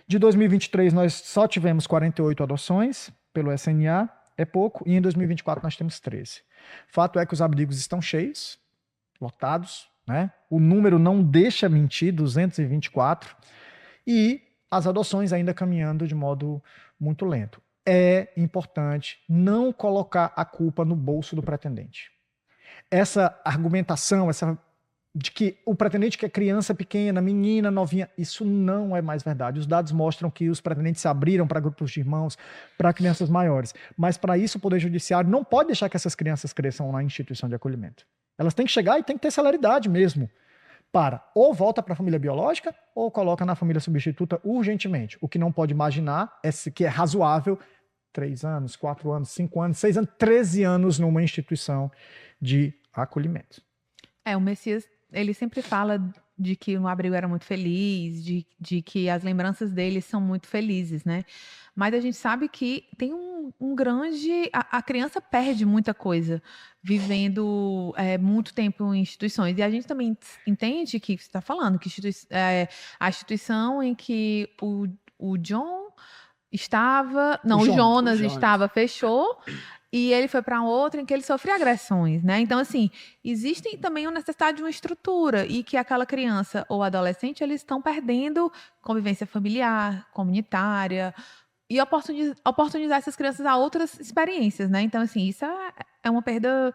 De 2023, nós só tivemos 48 adoções pelo SNA, é pouco, e em 2024 nós temos 13. Fato é que os abrigos estão cheios, lotados, né? O número não deixa mentir, 224, e as adoções ainda caminhando de modo muito lento. É importante não colocar a culpa no bolso do pretendente. Essa argumentação, de que o pretendente que é criança pequena, menina, novinha, isso não é mais verdade. Os dados mostram que os pretendentes se abriram para grupos de irmãos, para crianças maiores. Mas para isso o Poder Judiciário não pode deixar que essas crianças cresçam na instituição de acolhimento. Elas têm que chegar e têm que ter celeridade mesmo. Ou volta para a família biológica, ou coloca na família substituta urgentemente. O que não pode imaginar é que é razoável 3 anos, 4 anos, 5 anos, 6 anos, 13 anos numa instituição de acolhimento. O Messias, ele sempre fala de que o abrigo era muito feliz, de que as lembranças dele são muito felizes, né? Mas a gente sabe que tem um grande... A criança perde muita coisa vivendo muito tempo em instituições. E a gente também entende que, você está falando, que a instituição em que o John estava... Não, o Jonas estava, fechou... E ele foi para outra em que ele sofreu agressões, né? Então, assim, existe também a necessidade de uma estrutura e que aquela criança ou adolescente, eles estão perdendo convivência familiar, comunitária e oportunizar essas crianças a outras experiências, né? Então, assim, isso é uma perda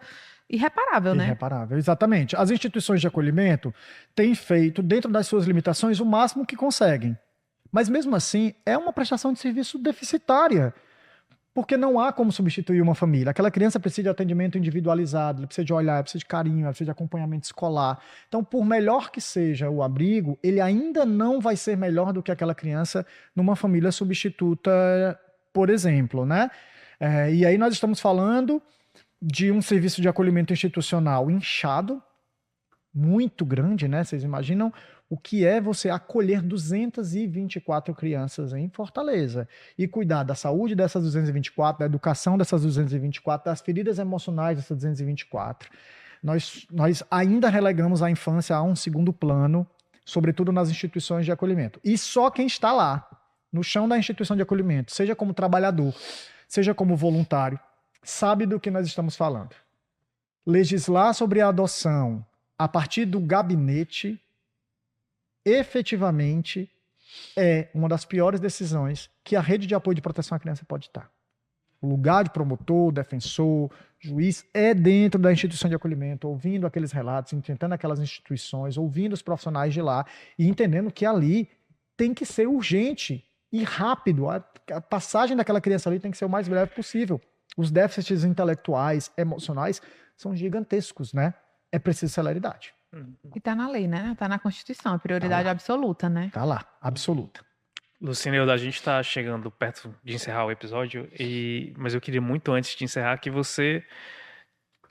irreparável, né? Irreparável, exatamente. As instituições de acolhimento têm feito, dentro das suas limitações, o máximo que conseguem. Mas, mesmo assim, é uma prestação de serviço deficitária. Porque não há como substituir uma família. Aquela criança precisa de atendimento individualizado, ela precisa de olhar, ela precisa de carinho, ela precisa de acompanhamento escolar. Então, por melhor que seja o abrigo, ele ainda não vai ser melhor do que aquela criança numa família substituta, por exemplo, né? E aí nós estamos falando de um serviço de acolhimento institucional inchado, muito grande, né? Vocês imaginam o que é você acolher 224 crianças em Fortaleza e cuidar da saúde dessas 224, da educação dessas 224, das feridas emocionais dessas 224. Nós ainda relegamos a infância a um segundo plano, sobretudo nas instituições de acolhimento. E só quem está lá, no chão da instituição de acolhimento, seja como trabalhador, seja como voluntário, sabe do que nós estamos falando. Legislar sobre a adoção a partir do gabinete, efetivamente, é uma das piores decisões que a rede de apoio de proteção à criança pode estar. O lugar de promotor, defensor, juiz é dentro da instituição de acolhimento, ouvindo aqueles relatos, enfrentando aquelas instituições, ouvindo os profissionais de lá e entendendo que ali tem que ser urgente e rápido. A passagem daquela criança ali tem que ser o mais breve possível. Os déficits intelectuais, emocionais, são gigantescos, né? É preciso celeridade. E tá na lei, né? Tá na Constituição, é prioridade absoluta, né? Tá lá, absoluta. Lucineuda, a gente está chegando perto de encerrar o episódio, mas eu queria muito, antes de encerrar, que você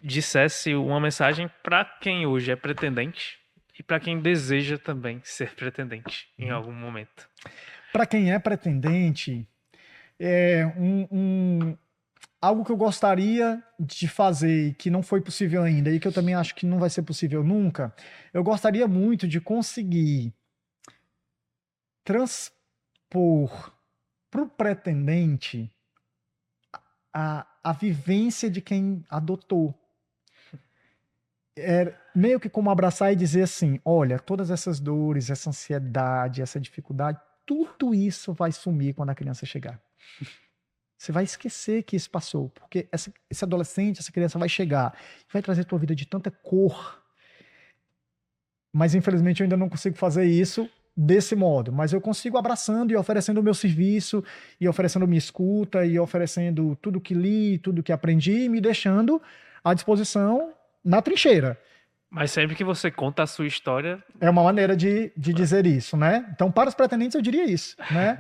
dissesse uma mensagem para quem hoje é pretendente e para quem deseja também ser pretendente em algum momento. Para quem é pretendente, algo que eu gostaria de fazer e que não foi possível ainda e que eu também acho que não vai ser possível nunca, eu gostaria muito de conseguir transpor para o pretendente a vivência de quem adotou. é meio que como abraçar e dizer assim, olha, todas essas dores, essa ansiedade, essa dificuldade, tudo isso vai sumir quando a criança chegar. Você vai esquecer que isso passou, porque esse adolescente, essa criança vai chegar, vai trazer a tua vida de tanta cor, mas infelizmente eu ainda não consigo fazer isso desse modo, mas eu consigo abraçando e oferecendo o meu serviço, e oferecendo minha escuta, e oferecendo tudo que li, tudo que aprendi, e me deixando à disposição na trincheira. Mas sempre que você conta a sua história, É uma maneira de dizer isso, né? Então, para os pretendentes, eu diria isso, né?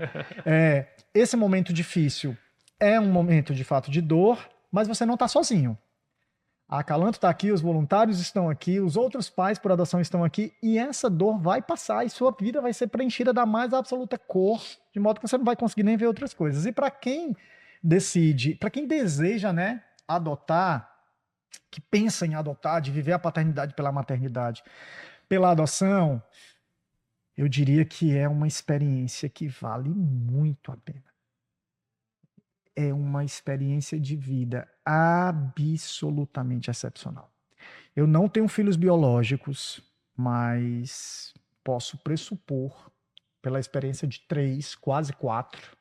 Esse momento difícil é um momento, de fato, de dor, mas você não está sozinho. A Acalanto está aqui, os voluntários estão aqui, os outros pais por adoção estão aqui, e essa dor vai passar e sua vida vai ser preenchida da mais absoluta cor, de modo que você não vai conseguir nem ver outras coisas. E para quem decide, para quem deseja, né, adotar, que pensa em adotar, de viver a paternidade pela maternidade, pela adoção, eu diria que é uma experiência que vale muito a pena. É uma experiência de vida absolutamente excepcional. Eu não tenho filhos biológicos, mas posso pressupor, pela experiência de 3, quase 4,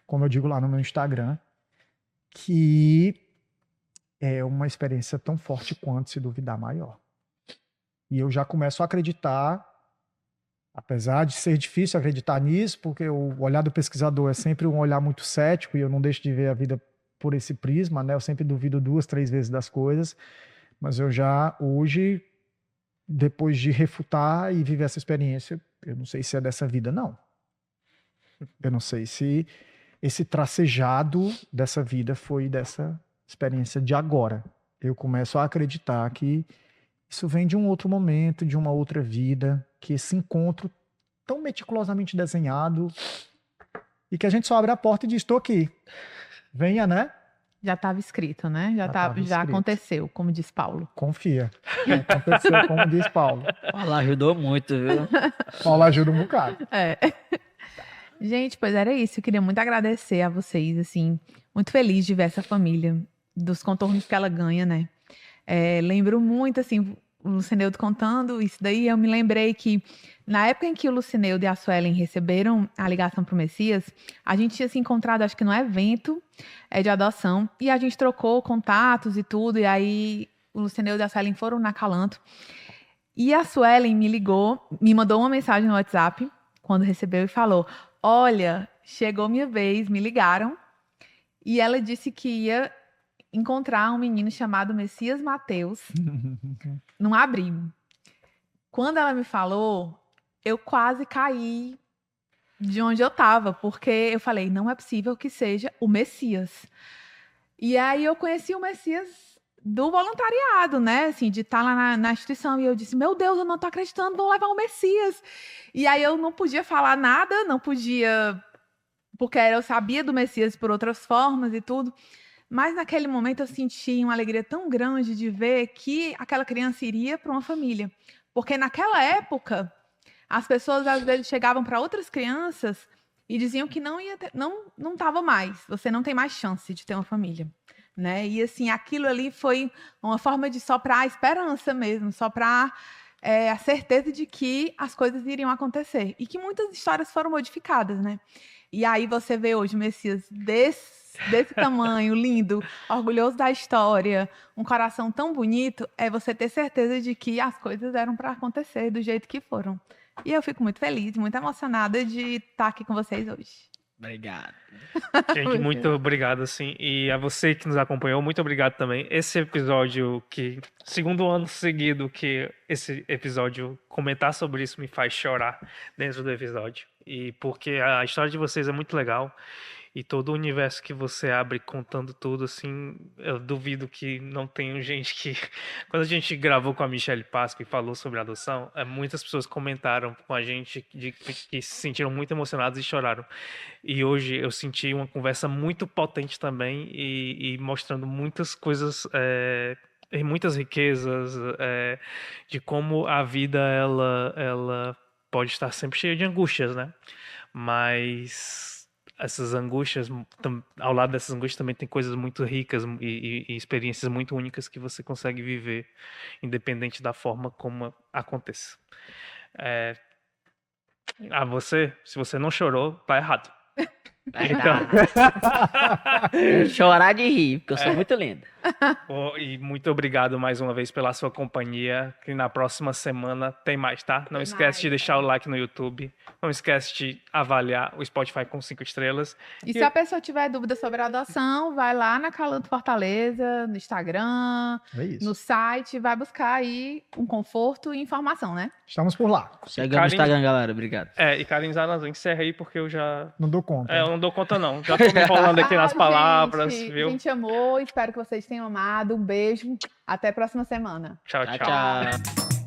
como eu digo lá no meu Instagram, que é uma experiência tão forte quanto, se duvidar, maior. E eu já começo a acreditar, apesar de ser difícil acreditar nisso, porque o olhar do pesquisador é sempre um olhar muito cético e eu não deixo de ver a vida por esse prisma, né? Eu sempre duvido 2, 3 vezes das coisas, mas eu já, hoje, depois de refutar e viver essa experiência, eu não sei se é dessa vida, não. Eu não sei se esse tracejado dessa vida foi dessa experiência de agora. Eu começo a acreditar que isso vem de um outro momento, de uma outra vida, que esse encontro tão meticulosamente desenhado e que a gente só abre a porta e diz, estou aqui. Venha, né? Já estava escrito, né? Já escrito. aconteceu, como diz Paulo. Confia. Aconteceu, como diz Paulo. Paulo ajudou muito, viu? Paulo ajuda um bocado. Gente, pois era isso. Eu queria muito agradecer a vocês, assim, muito feliz de ver essa família, dos contornos que ela ganha, né? Lembro muito, assim, o Lucineudo contando isso daí, eu me lembrei que na época em que o Lucineudo e a Suelen receberam a ligação pro Messias, a gente tinha se encontrado, acho que no evento de adoção, e a gente trocou contatos e tudo, e aí o Lucineudo e a Suelen foram na Acalanto, e a Suelen me ligou, me mandou uma mensagem no WhatsApp, quando recebeu, e falou, olha, chegou minha vez, me ligaram, e ela disse que ia encontrar um menino chamado Messias Mateus num abrigo. Quando ela me falou, eu quase caí de onde eu estava, porque eu falei, não é possível que seja o Messias. E aí eu conheci o Messias do voluntariado, né? Assim, de estar lá na instituição. E eu disse, meu Deus, eu não estou acreditando, vão levar o Messias. E aí eu não podia falar nada, não podia... Porque eu sabia do Messias por outras formas e tudo. Mas naquele momento eu senti uma alegria tão grande de ver que aquela criança iria para uma família. Porque naquela época, as pessoas às vezes chegavam para outras crianças e diziam que não estava mais, você não tem mais chance de ter uma família. Né? E assim, aquilo ali foi uma forma de soprar a esperança mesmo, soprar a certeza de que as coisas iriam acontecer. E que muitas histórias foram modificadas, né? E aí você vê hoje o Messias desse tamanho, lindo, orgulhoso da história, um coração tão bonito, é você ter certeza de que as coisas eram para acontecer do jeito que foram. E eu fico muito feliz, muito emocionada de estar aqui com vocês hoje. Obrigado. Gente, muito obrigado, assim. E a você que nos acompanhou, muito obrigado também. Esse episódio que, segundo ano seguido que esse episódio, comentar sobre isso me faz chorar dentro do episódio. E porque a história de vocês é muito legal. E todo o universo que você abre contando tudo, assim, eu duvido que não tenha gente que... Quando a gente gravou com a Michelle Pasco e falou sobre adoção, muitas pessoas comentaram com a gente que se sentiram muito emocionados e choraram. E hoje eu senti uma conversa muito potente também e mostrando muitas coisas... e muitas riquezas de como a vida ela pode estar sempre cheia de angústias, né? Mas essas angústias, ao lado dessas angústias também tem coisas muito ricas e experiências muito únicas que você consegue viver, independente da forma como aconteça. Se você não chorou, tá errado. Então, Chorar de rir, porque eu sou muito lindo. e muito obrigado mais uma vez pela sua companhia, que na próxima semana tem mais, tá? Não esquece de deixar o like no YouTube, não esquece de avaliar o Spotify com 5 estrelas. E se a pessoa tiver dúvida sobre a adoção, vai lá na Calanto Fortaleza, no Instagram, É isso. no site, vai buscar aí um conforto e informação, né? Estamos por lá. Segue no Carinho- Instagram, galera. Obrigado. E Karen Zarazão, encerra aí porque eu já... Não dou conta. eu não dou conta não, já tô me enrolando aqui nas palavras, gente, viu? A gente amou, espero que vocês tenham amado. Um beijo, até a próxima semana. Tchau, Tchau, tchau. tchau.